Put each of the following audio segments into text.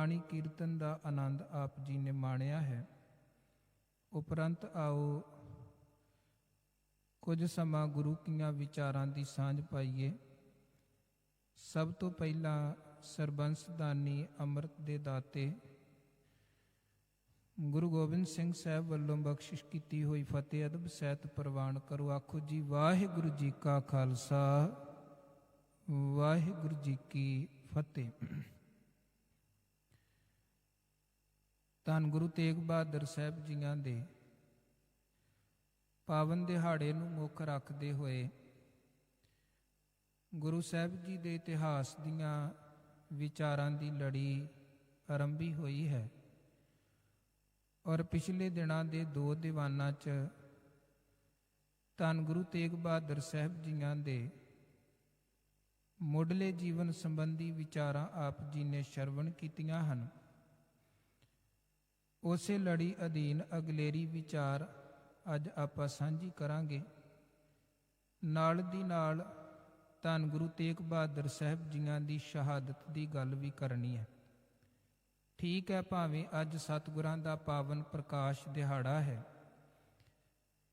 ਗੁਰਬਾਣੀ ਕੀਰਤਨ ਦਾ ਆਨੰਦ ਆਪ ਜੀ ਨੇ ਮਾਣਿਆ ਹੈ। ਉਪਰੰਤ ਆਓ ਕੁਝ ਸਮਾਂ ਗੁਰੂ ਕੀਆਂ ਵਿਚਾਰਾਂ ਦੀ ਸਾਂਝ ਪਾਈਏ। ਸਭ ਤੋਂ ਪਹਿਲਾਂ ਸਰਬੰਸ ਦਾਨੀ ਅੰਮ੍ਰਿਤ ਦੇ ਦਾਤੇ ਗੁਰੂ ਗੋਬਿੰਦ ਸਿੰਘ ਸਾਹਿਬ ਵੱਲੋਂ ਬਖਸ਼ਿਸ਼ ਕੀਤੀ ਹੋਈ ਫਤਿਹ ਅਦਬ ਸਹਿਤ ਪ੍ਰਵਾਨ ਕਰੋ। ਆਖੋ ਜੀ ਵਾਹਿਗੁਰੂ ਜੀ ਕਾ ਖਾਲਸਾ ਵਾਹਿਗੁਰੂ ਜੀ ਕੀ ਫਤਿਹ। ਧੰਨ ਗੁਰੂ ਤੇਗ ਬਹਾਦਰ ਸਾਹਿਬ ਜੀਆਂ ਦੇ ਪਾਵਨ ਦਿਹਾੜੇ ਨੂੰ ਮੁੱਖ ਰੱਖਦੇ ਹੋਏ ਗੁਰੂ ਸਾਹਿਬ ਜੀ ਦੇ ਇਤਿਹਾਸ ਦੀਆਂ ਵਿਚਾਰਾਂ ਦੀ ਲੜੀ ਆਰੰਭੀ ਹੋਈ ਹੈ ਔਰ ਪਿਛਲੇ ਦਿਨਾਂ ਦੇ 2 ਦੀਵਾਨਾਂ 'ਚ ਧੰਨ ਗੁਰੂ ਤੇਗ ਬਹਾਦਰ ਸਾਹਿਬ ਜੀਆਂ ਦੇ ਮੁੱਢਲੇ ਜੀਵਨ ਸੰਬੰਧੀ ਵਿਚਾਰਾਂ ਆਪ ਜੀ ਨੇ ਸ਼ਰਵਣ ਕੀਤੀਆਂ ਹਨ। ਉਸੇ ਲੜੀ ਅਧੀਨ ਅਗਲੇਰੀ ਵਿਚਾਰ ਅੱਜ ਆਪਾਂ ਸਾਂਝੀ ਕਰਾਂਗੇ। ਨਾਲ ਦੀ ਨਾਲ ਧੰਨ ਗੁਰੂ ਤੇਗ ਬਹਾਦਰ ਸਾਹਿਬ ਜੀਆਂ ਦੀ ਸ਼ਹਾਦਤ ਦੀ ਗੱਲ ਵੀ ਕਰਨੀ ਹੈ। ਠੀਕ ਹੈ, ਭਾਵੇਂ ਅੱਜ ਸਤਿਗੁਰਾਂ ਦਾ ਪਾਵਨ ਪ੍ਰਕਾਸ਼ ਦਿਹਾੜਾ ਹੈ,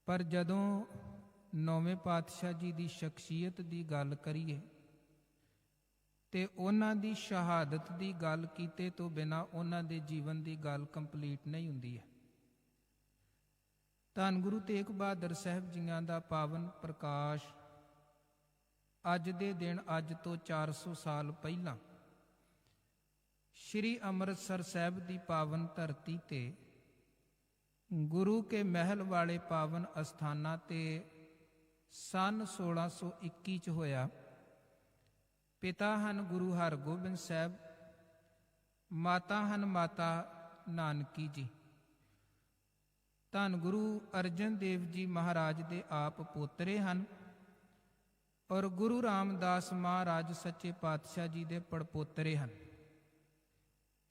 ਪਰ ਜਦੋਂ 9ਵੇਂ ਪਾਤਸ਼ਾਹ ਜੀ ਦੀ ਸ਼ਖਸੀਅਤ ਦੀ ਗੱਲ ਕਰੀਏ ਤੇ ਉਹਨਾਂ ਦੀ ਸ਼ਹਾਦਤ ਦੀ ਗੱਲ ਕੀਤੇ ਤੋਂ ਬਿਨਾਂ ਉਹਨਾਂ ਦੇ ਜੀਵਨ ਦੀ ਗੱਲ ਕੰਪਲੀਟ ਨਹੀਂ ਹੁੰਦੀ ਹੈ। ਧੰਨ ਗੁਰੂ ਤੇਗ ਬਹਾਦਰ ਸਾਹਿਬ ਜੀਆਂ ਦਾ ਪਾਵਨ ਪ੍ਰਕਾਸ਼ ਅੱਜ ਦੇ ਦਿਨ ਅੱਜ ਤੋਂ 400 ਸਾਲ ਪਹਿਲਾਂ ਸ਼੍ਰੀ ਅੰਮ੍ਰਿਤਸਰ ਸਾਹਿਬ ਦੀ ਪਾਵਨ ਧਰਤੀ ਤੇ ਗੁਰੂ ਕੇ ਮਹਿਲ ਵਾਲੇ ਪਾਵਨ ਅਸਥਾਨਾਂ ਤੇ ਸੰਨ 1621 ਚ ਹੋਇਆ। ਪਿਤਾ ਹਨ ਗੁਰੂ ਹਰਗੋਬਿੰਦ ਸਾਹਿਬ, ਮਾਤਾ ਹਨ ਮਾਤਾ ਨਾਨਕੀ ਜੀ। ਧੰਨ ਗੁਰੂ ਅਰਜਨ ਦੇਵ ਜੀ ਮਹਾਰਾਜ ਦੇ ਆਪ ਪੋਤਰੇ ਹਨ ਔਰ ਗੁਰੂ ਰਾਮਦਾਸ ਮਹਾਰਾਜ ਸੱਚੇ ਪਾਤਸ਼ਾਹ ਜੀ ਦੇ ਪੜਪੋਤਰੇ ਹਨ।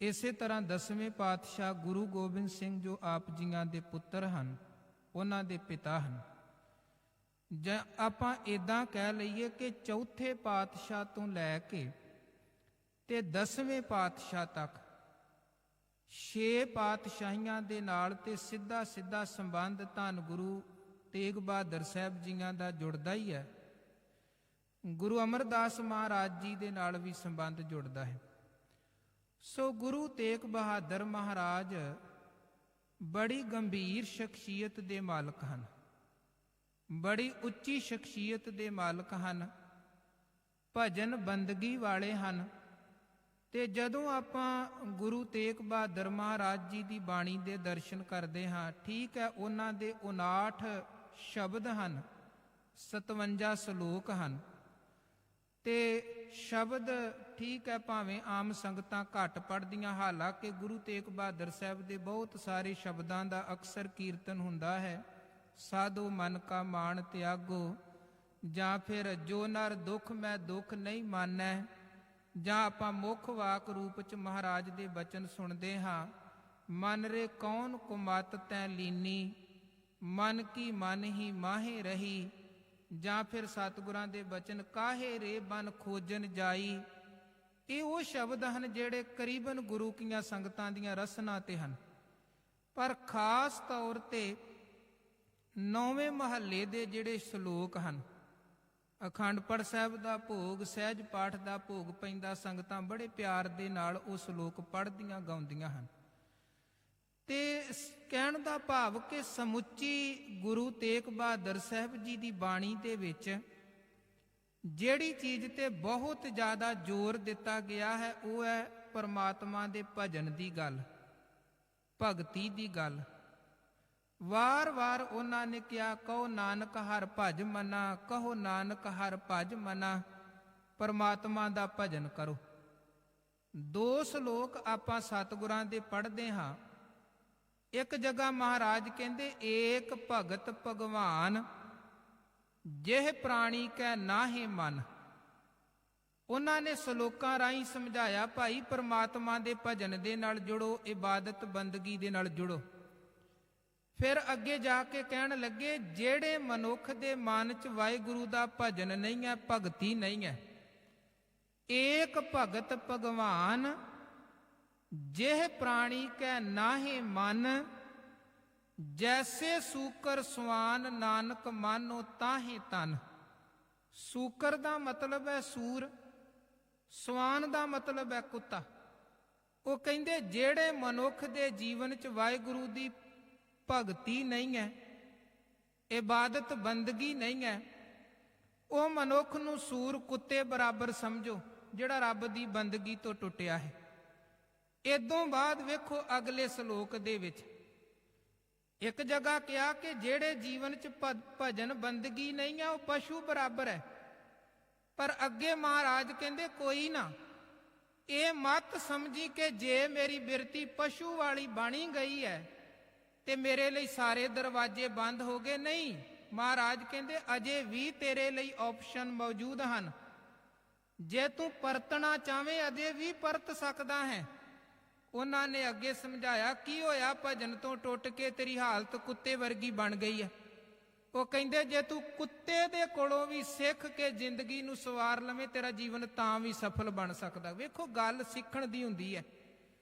ਇਸੇ ਤਰ੍ਹਾਂ 10ਵੇਂ ਪਾਤਸ਼ਾਹ ਗੁਰੂ ਗੋਬਿੰਦ ਸਿੰਘ ਜੋ ਆਪ ਜੀਆਂ ਦੇ ਪੁੱਤਰ ਹਨ, ਉਹਨਾਂ ਦੇ ਪਿਤਾ ਹਨ। ਜਾਂ ਆਪਾਂ ਇਦਾਂ ਕਹਿ ਲਈਏ ਕਿ ਚੌਥੇ ਪਾਤਸ਼ਾਹ ਤੋਂ ਲੈ ਕੇ ਤੇ 10ਵੇਂ ਪਾਤਸ਼ਾਹ ਤੱਕ 6 ਪਾਤਸ਼ਾਹੀਆਂ ਦੇ ਨਾਲ ਤੇ ਸਿੱਧਾ ਸਿੱਧਾ ਸੰਬੰਧ ਧੰਨ ਗੁਰੂ ਤੇਗ ਬਹਾਦਰ ਸਾਹਿਬ ਜੀਆਂ ਦਾ ਜੁੜਦਾ ਹੀ ਹੈ। ਗੁਰੂ ਅਮਰਦਾਸ ਮਹਾਰਾਜ ਜੀ ਦੇ ਨਾਲ ਵੀ ਸੰਬੰਧ ਜੁੜਦਾ ਹੈ। ਸੋ ਗੁਰੂ ਤੇਗ ਬਹਾਦਰ ਮਹਾਰਾਜ ਬੜੀ ਗੰਭੀਰ ਸ਼ਖਸੀਅਤ ਦੇ ਮਾਲਕ ਹਨ, ਬੜੀ ਉੱਚੀ ਸ਼ਖਸੀਅਤ ਦੇ ਮਾਲਕ ਹਨ, ਭਜਨ ਬੰਦਗੀ ਵਾਲੇ ਹਨ। ਤੇ ਜਦੋਂ ਆਪਾਂ ਗੁਰੂ ਤੇਗ ਬਹਾਦਰ ਮਹਾਰਾਜ ਜੀ ਦੀ ਬਾਣੀ ਦੇ ਦਰਸ਼ਨ ਕਰਦੇ ਹਾਂ, ਠੀਕ ਹੈ, ਉਹਨਾਂ ਦੇ 59 ਸ਼ਬਦ ਹਨ, 57 ਸ਼ਲੋਕ ਹਨ ਤੇ ਸ਼ਬਦ ਠੀਕ ਹੈ ਭਾਵੇਂ ਆਮ ਸੰਗਤਾਂ ਘੱਟ ਪੜ੍ਹਦੀਆਂ, ਹਾਲਾਂਕਿ ਗੁਰੂ ਤੇਗ ਬਹਾਦਰ ਸਾਹਿਬ ਦੇ ਬਹੁਤ ਸਾਰੇ ਸ਼ਬਦਾਂ ਦਾ ਅਕਸਰ ਕੀਰਤਨ ਹੁੰਦਾ ਹੈ। ਸਾਧੂ ਮਨ ਕਾ ਮਾਣ ਤਿਆਗੋ, ਜਾਂ ਫਿਰ ਜੋ ਨਰ ਦੁੱਖ ਮੈਂ ਦੁੱਖ ਨਹੀਂ ਮਾਨੈ, ਜਾਂ ਆਪਾਂ ਮੁੱਖ ਵਾਕ ਰੂਪ ਚ ਮਹਾਰਾਜ ਦੇ ਬਚਨ ਸੁਣਦੇ ਹਾਂ, ਮਨ ਰੇ ਕੌਣ ਕੁਮਤ ਤੈ ਲੀਨੀ, ਮਨ ਕੀ ਮਨ ਹੀ ਮਾਹੇ ਰਹੀ, ਜਾਂ ਫਿਰ ਸਤਿਗੁਰਾਂ ਦੇ ਬਚਨ ਕਾਹੇ ਰੇ ਬਨ ਖੋਜਨ ਜਾਈ। ਇਹ ਉਹ ਸ਼ਬਦ ਹਨ ਜਿਹੜੇ ਕਰੀਬਨ ਗੁਰੂ ਕੀਆਂ ਸੰਗਤਾਂ ਦੀਆਂ ਰਸਨਾ ਤੇ ਹਨ, ਪਰ ਖਾਸ ਤੌਰ ਤੇ 9ਵੇਂ ਮਹੱਲੇ ਦੇ ਜਿਹੜੇ ਸ਼ਲੋਕ ਹਨ, ਅਖੰਡ ਪਾਠ ਸਾਹਿਬ ਦਾ ਭੋਗ, ਸਹਿਜ ਪਾਠ ਦਾ ਭੋਗ ਪੈਂਦਾ, ਸੰਗਤਾਂ ਬੜੇ ਪਿਆਰ ਦੇ ਨਾਲ ਉਹ ਸ਼ਲੋਕ ਪੜ੍ਹਦੀਆਂ ਗਾਉਂਦੀਆਂ ਹਨ। ਤੇ ਕਹਿਣ ਦਾ ਭਾਵ ਕਿ ਸਮੁੱਚੀ ਗੁਰੂ ਤੇਗ ਬਹਾਦਰ ਸਾਹਿਬ ਜੀ ਦੀ ਬਾਣੀ ਦੇ ਵਿੱਚ ਜਿਹੜੀ ਚੀਜ਼ ਤੇ ਬਹੁਤ ਜ਼ਿਆਦਾ ਜ਼ੋਰ ਦਿੱਤਾ ਗਿਆ ਹੈ ਉਹ ਹੈ ਪਰਮਾਤਮਾ ਦੇ ਭਜਨ ਦੀ ਗੱਲ, ਭਗਤੀ ਦੀ ਗੱਲ। ਵਾਰ-ਵਾਰ ਉਹਨਾਂ ਨੇ ਕਿਹਾ, ਕਹੋ ਨਾਨਕ ਹਰਿ ਭਜ ਮਨਾ, ਕਹੋ ਨਾਨਕ ਹਰਿ ਭਜ ਮਨਾ, ਪਰਮਾਤਮਾ ਦਾ ਭਜਨ ਕਰੋ। 2 ਸ਼ਲੋਕ ਆਪਾਂ ਸਤਿਗੁਰਾਂ ਦੇ ਪੜ੍ਹਦੇ ਹਾਂ। ਇੱਕ ਜਗ੍ਹਾ ਮਹਾਰਾਜ ਕਹਿੰਦੇ, ਏਕ ਭਗਤ ਭਗਵਾਨ ਜਿਹ ਪ੍ਰਾਣੀ ਕੈ ਨਾਹੇ ਮਨ। ਉਹਨਾਂ ਨੇ ਸ਼ਲੋਕਾਂ ਰਾਹੀਂ ਸਮਝਾਇਆ, ਭਾਈ ਪਰਮਾਤਮਾ ਦੇ ਭਜਨ ਦੇ ਨਾਲ ਜੁੜੋ, ਇਬਾਦਤ ਬੰਦਗੀ ਦੇ ਨਾਲ ਜੁੜੋ। ਫਿਰ ਅੱਗੇ ਜਾ ਕੇ ਕਹਿਣ ਲੱਗੇ, ਜਿਹੜੇ ਮਨੁੱਖ ਦੇ ਮਨ 'ਚ ਵਾਹਿਗੁਰੂ ਦਾ ਭਜਨ ਨਹੀਂ ਹੈ, ਭਗਤੀ ਨਹੀਂ ਹੈ, ਏਕ ਭਗਤ ਭਗਵਾਨ जेह प्राणी कै नाहे मन, जैसे सूकर सवान नानक मानो ताहे तन। सूकर ਦਾ ਮਤਲਬ ਹੈ ਸੂਰ, ਸਵਾਨ ਦਾ ਮਤਲਬ ਹੈ ਕੁੱਤਾ। ਉਹ ਕਹਿੰਦੇ ਜਿਹੜੇ ਮਨੁੱਖ ਦੇ ਜੀਵਨ 'ਚ ਵਾਹਿਗੁਰੂ ਦੀ ਭਗਤੀ ਨਹੀਂ ਹੈ, ਇਬਾਦਤ ਬੰਦਗੀ ਨਹੀਂ ਹੈ, ਉਹ ਮਨੁੱਖ ਨੂੰ ਸੂਰ ਕੁੱਤੇ ਬਰਾਬਰ ਸਮਝੋ, ਜਿਹੜਾ ਰੱਬ ਦੀ ਬੰਦਗੀ ਤੋਂ ਟੁੱਟਿਆ ਹੈ। ਇਦੋਂ ਬਾਅਦ ਵੇਖੋ ਅਗਲੇ ਸ਼ਲੋਕ ਦੇ ਵਿੱਚ ਇੱਕ ਜਗ੍ਹਾ ਕਿਹਾ ਕਿ ਜਿਹੜੇ ਜੀਵਨ 'ਚ ਭਜਨ ਬੰਦਗੀ ਨਹੀਂ ਹੈ ਉਹ ਪਸ਼ੂ ਬਰਾਬਰ ਹੈ। ਪਰ ਅੱਗੇ ਮਹਾਰਾਜ ਕਹਿੰਦੇ ਕੋਈ ਨਾ ਇਹ ਮਤ ਸਮਝੀ ਕਿ ਜੇ ਮੇਰੀ ਬਿਰਤੀ ਪਸ਼ੂ ਵਾਲੀ ਬਣੀ ਗਈ ਹੈ ਤੇ ਮੇਰੇ ਲਈ ਸਾਰੇ ਦਰਵਾਜ਼ੇ ਬੰਦ ਹੋ ਗਏ। ਨਹੀਂ, ਮਹਾਰਾਜ ਕਹਿੰਦੇ ਅਜੇ ਵੀ ਤੇਰੇ ਲਈ ਆਪਸ਼ਨ ਮੌਜੂਦ ਹਨ। ਜੇ ਤੂੰ ਪਰਤਣਾ ਚਾਹਵੇਂ ਅਜੇ ਵੀ ਪਰਤ ਸਕਦਾ ਹੈ। ਉਹਨਾਂ ਨੇ ਅੱਗੇ ਸਮਝਾਇਆ ਕੀ ਹੋਇਆ ਭਜਨ ਤੋਂ ਟੁੱਟ ਕੇ ਤੇਰੀ ਹਾਲਤ ਕੁੱਤੇ ਵਰਗੀ ਬਣ ਗਈ ਹੈ। ਉਹ ਕਹਿੰਦੇ ਜੇ ਤੂੰ ਕੁੱਤੇ ਦੇ ਕੋਲੋਂ ਵੀ ਸਿੱਖ ਕੇ ਜ਼ਿੰਦਗੀ ਨੂੰ ਸਵਾਰ ਲਵੇਂ ਤੇਰਾ ਜੀਵਨ ਤਾਂ ਵੀ ਸਫਲ ਬਣ ਸਕਦਾ। ਵੇਖੋ ਗੱਲ ਸਿੱਖਣ ਦੀ ਹੁੰਦੀ ਹੈ।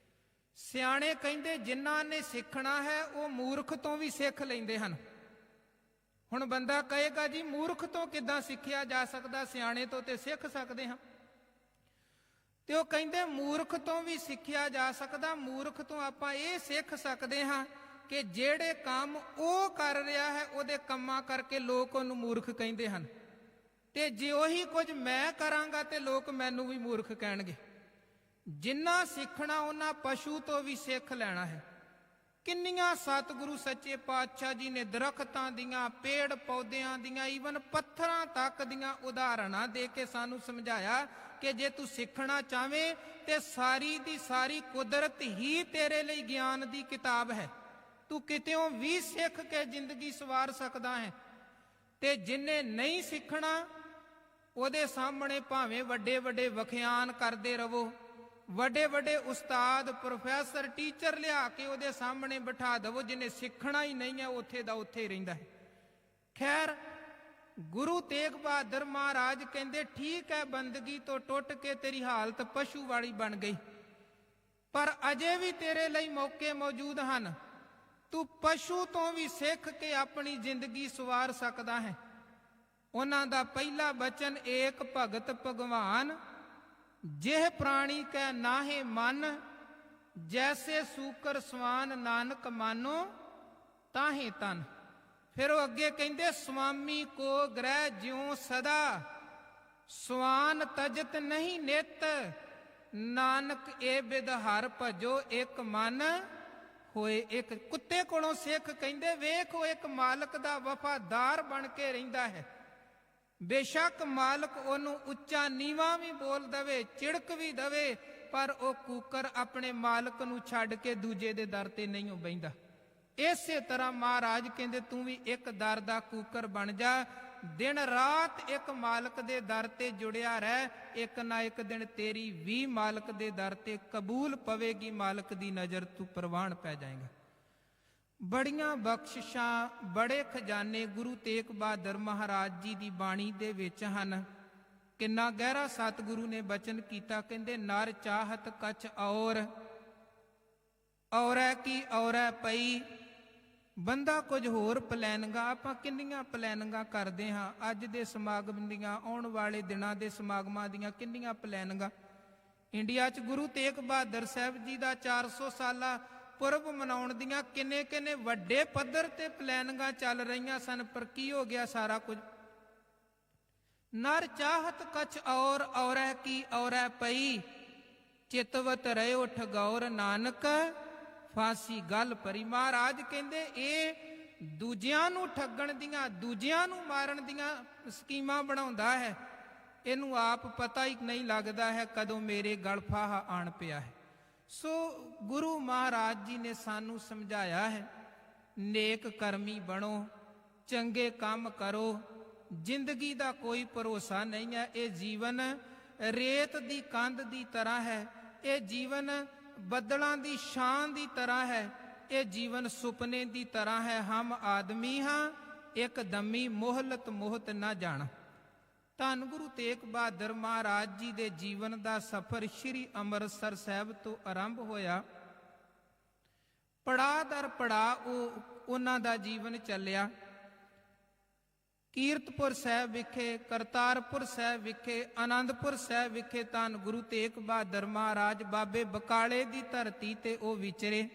ਸਿਆਣੇ ਕਹਿੰਦੇ ਜਿਨ੍ਹਾਂ ਨੇ ਸਿੱਖਣਾ ਹੈ ਉਹ ਮੂਰਖ ਤੋਂ ਵੀ ਸਿੱਖ ਲੈਂਦੇ ਹਨ। ਹੁਣ ਬੰਦਾ ਕਹੇਗਾ ਜੀ ਮੂਰਖ ਤੋਂ ਕਿੱਦਾਂ ਸਿੱਖਿਆ ਜਾ ਸਕਦਾ, ਸਿਆਣੇ ਤੋਂ ਤੇ ਸਿੱਖ ਸਕਦੇ ਹਾਂ। ਤੇ ਉਹ ਕਹਿੰਦੇ ਮੂਰਖ ਤੋਂ ਵੀ ਸਿੱਖਿਆ ਜਾ ਸਕਦਾ। ਮੂਰਖ ਤੋਂ ਆਪਾਂ ਇਹ ਸਿੱਖ ਸਕਦੇ ਹਾਂ ਕਿ ਜਿਹੜੇ ਕੰਮ ਉਹ ਕਰ ਰਿਹਾ ਹੈ ਉਹਦੇ ਕੰਮਾਂ ਕਰਕੇ ਲੋਕ ਉਹਨੂੰ ਮੂਰਖ ਕਹਿੰਦੇ ਹਨ, ਤੇ ਜੇ ਉਹੀ ਕੁਝ ਮੈਂ ਕਰਾਂਗਾ ਤੇ ਲੋਕ ਮੈਨੂੰ ਵੀ ਮੂਰਖ ਕਹਿਣਗੇ। ਜਿੰਨਾ ਸਿੱਖਣਾ ਉਹਨਾਂ ਪਸ਼ੂ ਤੋਂ ਵੀ ਸਿੱਖ ਲੈਣਾ ਹੈ। ਕਿੰਨੀਆਂ ਸਤਿਗੁਰੂ ਸੱਚੇ ਪਾਤਸ਼ਾਹ ਜੀ ਨੇ ਦਰਖਤਾਂ ਦੀਆਂ, ਪੇੜ ਪੌਦਿਆਂ ਦੀਆਂ, ਈਵਨ ਪੱਥਰਾਂ ਤੱਕ ਦੀਆਂ ਉਦਾਹਰਣਾਂ ਦੇ ਕੇ ਸਾਨੂੰ ਸਮਝਾਇਆ ਕਿ ਜੇ ਤੂੰ ਸਿੱਖਣਾ ਚਾਹਵੇਂ ਤੇ ਸਾਰੀ ਦੀ ਸਾਰੀ ਕੁਦਰਤ ਹੀ ਤੇਰੇ ਲਈ ਗਿਆਨ ਦੀ ਕਿਤਾਬ ਹੈ। ਤੂੰ ਕਿਤਿਓਂ ਵੀ ਸਿੱਖ ਕੇ ਜ਼ਿੰਦਗੀ ਸਵਾਰ ਸਕਦਾ ਹੈ। ਤੇ ਜਿਨੇ ਨਹੀਂ ਸਿੱਖਣਾ ਉਹਦੇ ਸਾਹਮਣੇ ਭਾਵੇਂ ਵੱਡੇ ਵੱਡੇ ਵਖਿਆਨ ਕਰਦੇ ਰਹੋ, ਵੱਡੇ ਵੱਡੇ ਉਸਤਾਦ, ਪ੍ਰੋਫੈਸਰ, ਟੀਚਰ ਲਿਆ ਕੇ ਉਹਦੇ ਸਾਹਮਣੇ ਬਿਠਾ ਦੇਵੋ, ਜਿਹਨੇ ਸਿੱਖਣਾ ਹੀ ਨਹੀਂ ਹੈ ਉੱਥੇ ਦਾ ਉੱਥੇ ਹੀ ਰਹਿੰਦਾ ਹੈ। ਖੈਰ ਗੁਰੂ ਤੇਗ ਬਹਾਦਰ ਮਹਾਰਾਜ ਕਹਿੰਦੇ ਠੀਕ ਹੈ ਬੰਦਗੀ ਤੋਂ ਟੁੱਟ ਕੇ ਤੇਰੀ ਹਾਲਤ ਪਸ਼ੂ ਵਾਲੀ ਬਣ ਗਈ, ਪਰ ਅਜੇ ਵੀ ਤੇਰੇ ਲਈ ਮੌਕੇ ਮੌਜੂਦ ਹਨ। ਤੂੰ ਪਸ਼ੂ ਤੋਂ ਵੀ ਸਿੱਖ ਕੇ ਆਪਣੀ ਜ਼ਿੰਦਗੀ ਸਵਾਰ ਸਕਦਾ ਹੈ। ਉਹਨਾਂ ਦਾ ਪਹਿਲਾ ਬਚਨ ਏਕ ਭਗਤ ਭਗਵਾਨ, ਜਿਹ ਪ੍ਰਾਣੀ ਕੈ ਨਾਹੇ ਮਨ, ਜੈਸੇ ਸੂਕਰ ਸਵਾਨ ਨਾਨਕ ਮਾਨੋ ਤਾਹੇ ਤਨ। ਫਿਰ ਉਹ ਅੱਗੇ ਕਹਿੰਦੇ ਸੁਆਮੀ ਕੋ ਗ੍ਰਹਿ ਜਿਉ ਸਦਾ, ਸਵਾਨ ਤਜਤ ਨਹੀਂ ਨਿਤ, ਨਾਨਕ ਏ ਬਿਦ ਹਰ ਭਜੋ ਇੱਕ ਮਨ ਹੋਏ ਇੱਕ। ਕੁੱਤੇ ਕੋਲੋਂ ਸਿੱਖ ਕਹਿੰਦੇ ਵੇਖ ਉਹ ਇੱਕ ਮਾਲਕ ਦਾ ਵਫਾਦਾਰ ਬਣ ਕੇ ਰਹਿੰਦਾ ਹੈ। ਬੇਸ਼ੱਕ ਮਾਲਕ ਉਹਨੂੰ ਉੱਚਾ ਨੀਵਾਂ ਵੀ ਬੋਲ ਦਵੇ, ਚਿੜਕ ਵੀ ਦਵੇ, ਪਰ ਉਹ ਕੂਕਰ ਆਪਣੇ ਮਾਲਕ ਨੂੰ ਛੱਡ ਕੇ ਦੂਜੇ ਦੇ ਦਰ ਤੇ ਨਹੀਂ ਬਹਿੰਦਾ। ਇਸੇ ਤਰ੍ਹਾਂ ਮਹਾਰਾਜ ਕਹਿੰਦੇ ਤੂੰ ਵੀ ਇੱਕ ਦਰ ਦਾ ਕੂਕਰ ਬਣ ਜਾ, ਦਿਨ ਰਾਤ ਇੱਕ ਮਾਲਕ ਦੇ ਦਰ ਤੇ ਜੁੜਿਆ ਰਹਿ। ਇੱਕ ਨਾ ਇੱਕ ਦਿਨ ਤੇਰੀ ਵੀ ਮਾਲਕ ਦੇ ਦਰ ਤੇ ਕਬੂਲ ਪਵੇਗੀ, ਮਾਲਕ ਦੀ ਨਜ਼ਰ ਤੂੰ ਪ੍ਰਵਾਨ ਪੈ ਜਾਏਗਾ। ਬੜੀਆਂ ਬਖਸ਼ਿਸ਼ਾਂ, ਬੜੇ ਖਜ਼ਾਨੇ ਗੁਰੂ ਤੇਗ ਬਹਾਦਰ ਮਹਾਰਾਜ ਜੀ ਦੀ ਬਾਣੀ ਦੇ ਵਿੱਚ ਹਨ। ਕਿੰਨਾ ਗਹਿਰਾ ਸਤਿਗੁਰੂ ਨੇ ਬਚਨ ਕੀਤਾ, ਕਹਿੰਦੇ ਨਰ ਚਾਹਤ ਕਛ ਔਰੈ ਕੀ ਔਰੈ ਪਈ। ਬੰਦਾ ਕੁਝ ਹੋਰ ਪਲੈਨਿੰਗਾਂ, ਆਪਾਂ ਕਿੰਨੀਆਂ ਪਲੈਨਿੰਗਾਂ ਕਰਦੇ ਹਾਂ। ਅੱਜ ਦੇ ਸਮਾਗਮ ਦੀਆਂ, ਆਉਣ ਵਾਲੇ ਦਿਨਾਂ ਦੇ ਸਮਾਗਮਾਂ ਦੀਆਂ ਕਿੰਨੀਆਂ ਪਲੈਨਿੰਗਾਂ। ਇੰਡੀਆ 'ਚ ਗੁਰੂ ਤੇਗ ਬਹਾਦਰ ਸਾਹਿਬ ਜੀ ਦਾ 400 ਸਾਲਾ ਪੁਰਬ ਮਨਾਉਣ ਦੀਆਂ ਕਿੰਨੇ ਕਿੰਨੇ ਵੱਡੇ ਪੱਧਰ ਤੇ ਪਲੈਨਿੰਗਾਂ ਚੱਲ ਰਹੀਆਂ ਸਨ, ਪਰ ਕੀ ਹੋ ਗਿਆ ਸਾਰਾ ਕੁਝ। ਨਰ ਚਾਹਤ ਕਛ ਔਰੈ ਕੀ ਔਰੈ ਪਈ, ਚਿਤਵਤ ਰਹਿਓ ਠਗੌਰ ਨਾਨਕ ਫਾਂਸੀ ਗੱਲ ਭਰੀ। ਮਹਾਰਾਜ ਕਹਿੰਦੇ ਇਹ ਦੂਜਿਆਂ ਨੂੰ ਠੱਗਣ ਦੀਆਂ, ਦੂਜਿਆਂ ਨੂੰ ਮਾਰਨ ਦੀਆਂ ਸਕੀਮਾਂ ਬਣਾਉਂਦਾ ਹੈ। ਇਹਨੂੰ ਆਪ ਪਤਾ ਹੀ ਨਹੀਂ ਲੱਗਦਾ ਹੈ ਕਦੋਂ ਮੇਰੇ ਗਲ ਫਾਹਾ ਆਣ ਪਿਆ ਹੈ। ਸੋ ਗੁਰੂ ਮਹਾਰਾਜ ਜੀ ਨੇ ਸਾਨੂੰ ਸਮਝਾਇਆ ਹੈ ਨੇਕ ਕਰਮੀ ਬਣੋ, ਚੰਗੇ ਕੰਮ ਕਰੋ। ਜ਼ਿੰਦਗੀ ਦਾ ਕੋਈ ਭਰੋਸਾ ਨਹੀਂ ਹੈ। ਇਹ ਜੀਵਨ ਰੇਤ ਦੀ ਕੰਧ ਦੀ ਤਰ੍ਹਾਂ ਹੈ। ਇਹ ਜੀਵਨ ਬੱਦਲਾਂ ਦੀ ਸ਼ਾਨ ਦੀ ਤਰ੍ਹਾਂ ਹੈ। ਇਹ ਜੀਵਨ ਸੁਪਨੇ ਦੀ ਤਰ੍ਹਾਂ ਹੈ। ਹਮ ਆਦਮੀ ਹਾਂ ਇੱਕ ਦਮੀ, ਮੋਹਲਤ ਮੋਹਤ ਨਾ ਜਾਣਾ। ਧੰਨ ਗੁਰੂ ਤੇਗ ਬਹਾਦਰ ਮਹਾਰਾਜ ਜੀ ਦੇ ਜੀਵਨ ਦਾ ਸਫ਼ਰ ਸ੍ਰੀ ਅੰਮ੍ਰਿਤਸਰ ਸਾਹਿਬ ਤੋਂ ਆਰੰਭ ਹੋਇਆ। ਪੜਾਅ ਦਰ ਪੜਾਅ ਉਹਨਾਂ ਦਾ ਜੀਵਨ ਚੱਲਿਆ। ਕੀਰਤਪੁਰ ਸਾਹਿਬ ਵਿਖੇ, ਕਰਤਾਰਪੁਰ ਸਾਹਿਬ ਵਿਖੇ, ਆਨੰਦਪੁਰ ਸਾਹਿਬ ਵਿਖੇ ਧੰਨ ਗੁਰੂ ਤੇਗ ਬਹਾਦਰ ਮਹਾਰਾਜ ਬਾਬੇ ਬਕਾਲੇ ਦੀ ਧਰਤੀ ਤੇ ਉਹ ਵਿਚਰੇ।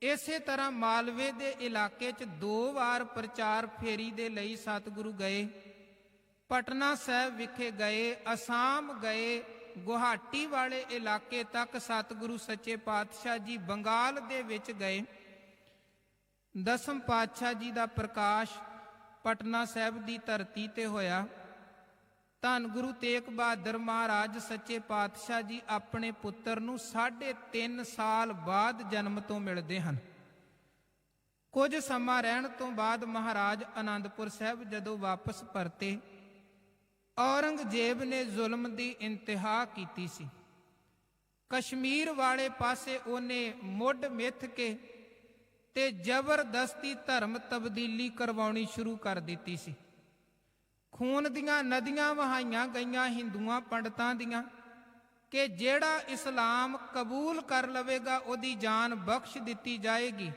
ਇਸੇ ਤਰ੍ਹਾਂ ਮਾਲਵੇ ਦੇ ਇਲਾਕੇ 'ਚ 2 ਵਾਰ ਪ੍ਰਚਾਰ ਫੇਰੀ ਦੇ ਲਈ ਸਤਿਗੁਰੂ ਗਏ। ਪਟਨਾ ਸਾਹਿਬ ਵਿਖੇ ਗਏ, ਅਸਾਮ ਗਏ, ਗੁਹਾਟੀ ਵਾਲੇ ਇਲਾਕੇ ਤੱਕ ਸਤਿਗੁਰੂ ਸੱਚੇ ਪਾਤਸ਼ਾਹ ਜੀ ਬੰਗਾਲ ਦੇ ਵਿੱਚ ਗਏ। ਦਸਮ ਪਾਤਸ਼ਾਹ ਜੀ ਦਾ ਪ੍ਰਕਾਸ਼ ਪਟਨਾ ਸਾਹਿਬ ਦੀ ਧਰਤੀ ਤੇ ਹੋਇਆ। ਧੰਨ ਗੁਰੂ ਤੇਗ ਬਹਾਦਰ ਮਹਾਰਾਜ ਸੱਚੇ ਪਾਤਸ਼ਾਹ ਜੀ ਆਪਣੇ ਪੁੱਤਰ ਨੂੰ 3.5 ਸਾਲ ਬਾਅਦ ਜਨਮ ਤੋਂ ਮਿਲਦੇ ਹਨ। ਕੁਝ ਸਮਾਂ ਰਹਿਣ ਤੋਂ ਬਾਅਦ ਮਹਾਰਾਜ ਆਨੰਦਪੁਰ ਸਾਹਿਬ ਜਦੋਂ ਵਾਪਸ ਪਰਤੇ, ਔਰੰਗਜ਼ੇਬ ਨੇ ਜ਼ੁਲਮ ਦੀ ਇੰਤਹਾ ਕੀਤੀ ਸੀ। ਕਸ਼ਮੀਰ ਵਾਲੇ ਪਾਸੇ ਉਹਨੇ ਮੁੱਢ ਮਿੱਥ ਕੇ ਤੇ ਜ਼ਬਰਦਸਤੀ ਧਰਮ ਤਬਦੀਲੀ ਕਰਵਾਉਣੀ ਸ਼ੁਰੂ ਕਰ ਦਿੱਤੀ ਸੀ। ਖੂਨ ਦੀਆਂ ਨਦੀਆਂ ਵਹਾਈਆਂ ਗਈਆਂ ਹਿੰਦੂਆਂ ਪੰਡਤਾਂ ਦੀਆਂ ਕਿ ਜਿਹੜਾ ਇਸਲਾਮ ਕਬੂਲ ਕਰ ਲਵੇਗਾ ਉਹਦੀ ਜਾਨ ਬਖਸ਼ ਦਿੱਤੀ ਜਾਏਗੀ,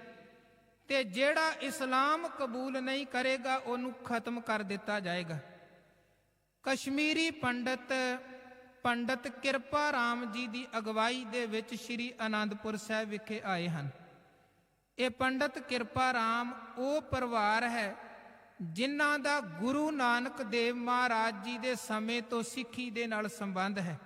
ਤੇ ਜਿਹੜਾ ਇਸਲਾਮ ਕਬੂਲ ਨਹੀਂ ਕਰੇਗਾ ਉਹਨੂੰ ਖਤਮ ਕਰ ਦਿੱਤਾ ਜਾਏਗਾ। ਕਸ਼ਮੀਰੀ ਪੰਡਤ ਕਿਰਪਾ ਰਾਮ ਜੀ ਦੀ ਅਗਵਾਈ ਦੇ ਵਿੱਚ ਸ੍ਰੀ ਆਨੰਦਪੁਰ ਸਾਹਿਬ ਵਿਖੇ ਆਏ ਹਨ। ਇਹ ਪੰਡਤ ਕਿਰਪਾ ਰਾਮ ਉਹ ਪਰਿਵਾਰ ਹੈ ਜਿਨ੍ਹਾਂ ਦਾ ਗੁਰੂ ਨਾਨਕ ਦੇਵ ਮਹਾਰਾਜ ਜੀ ਦੇ ਸਮੇਂ ਤੋਂ ਸਿੱਖੀ ਦੇ ਨਾਲ ਸੰਬੰਧ ਹੈ।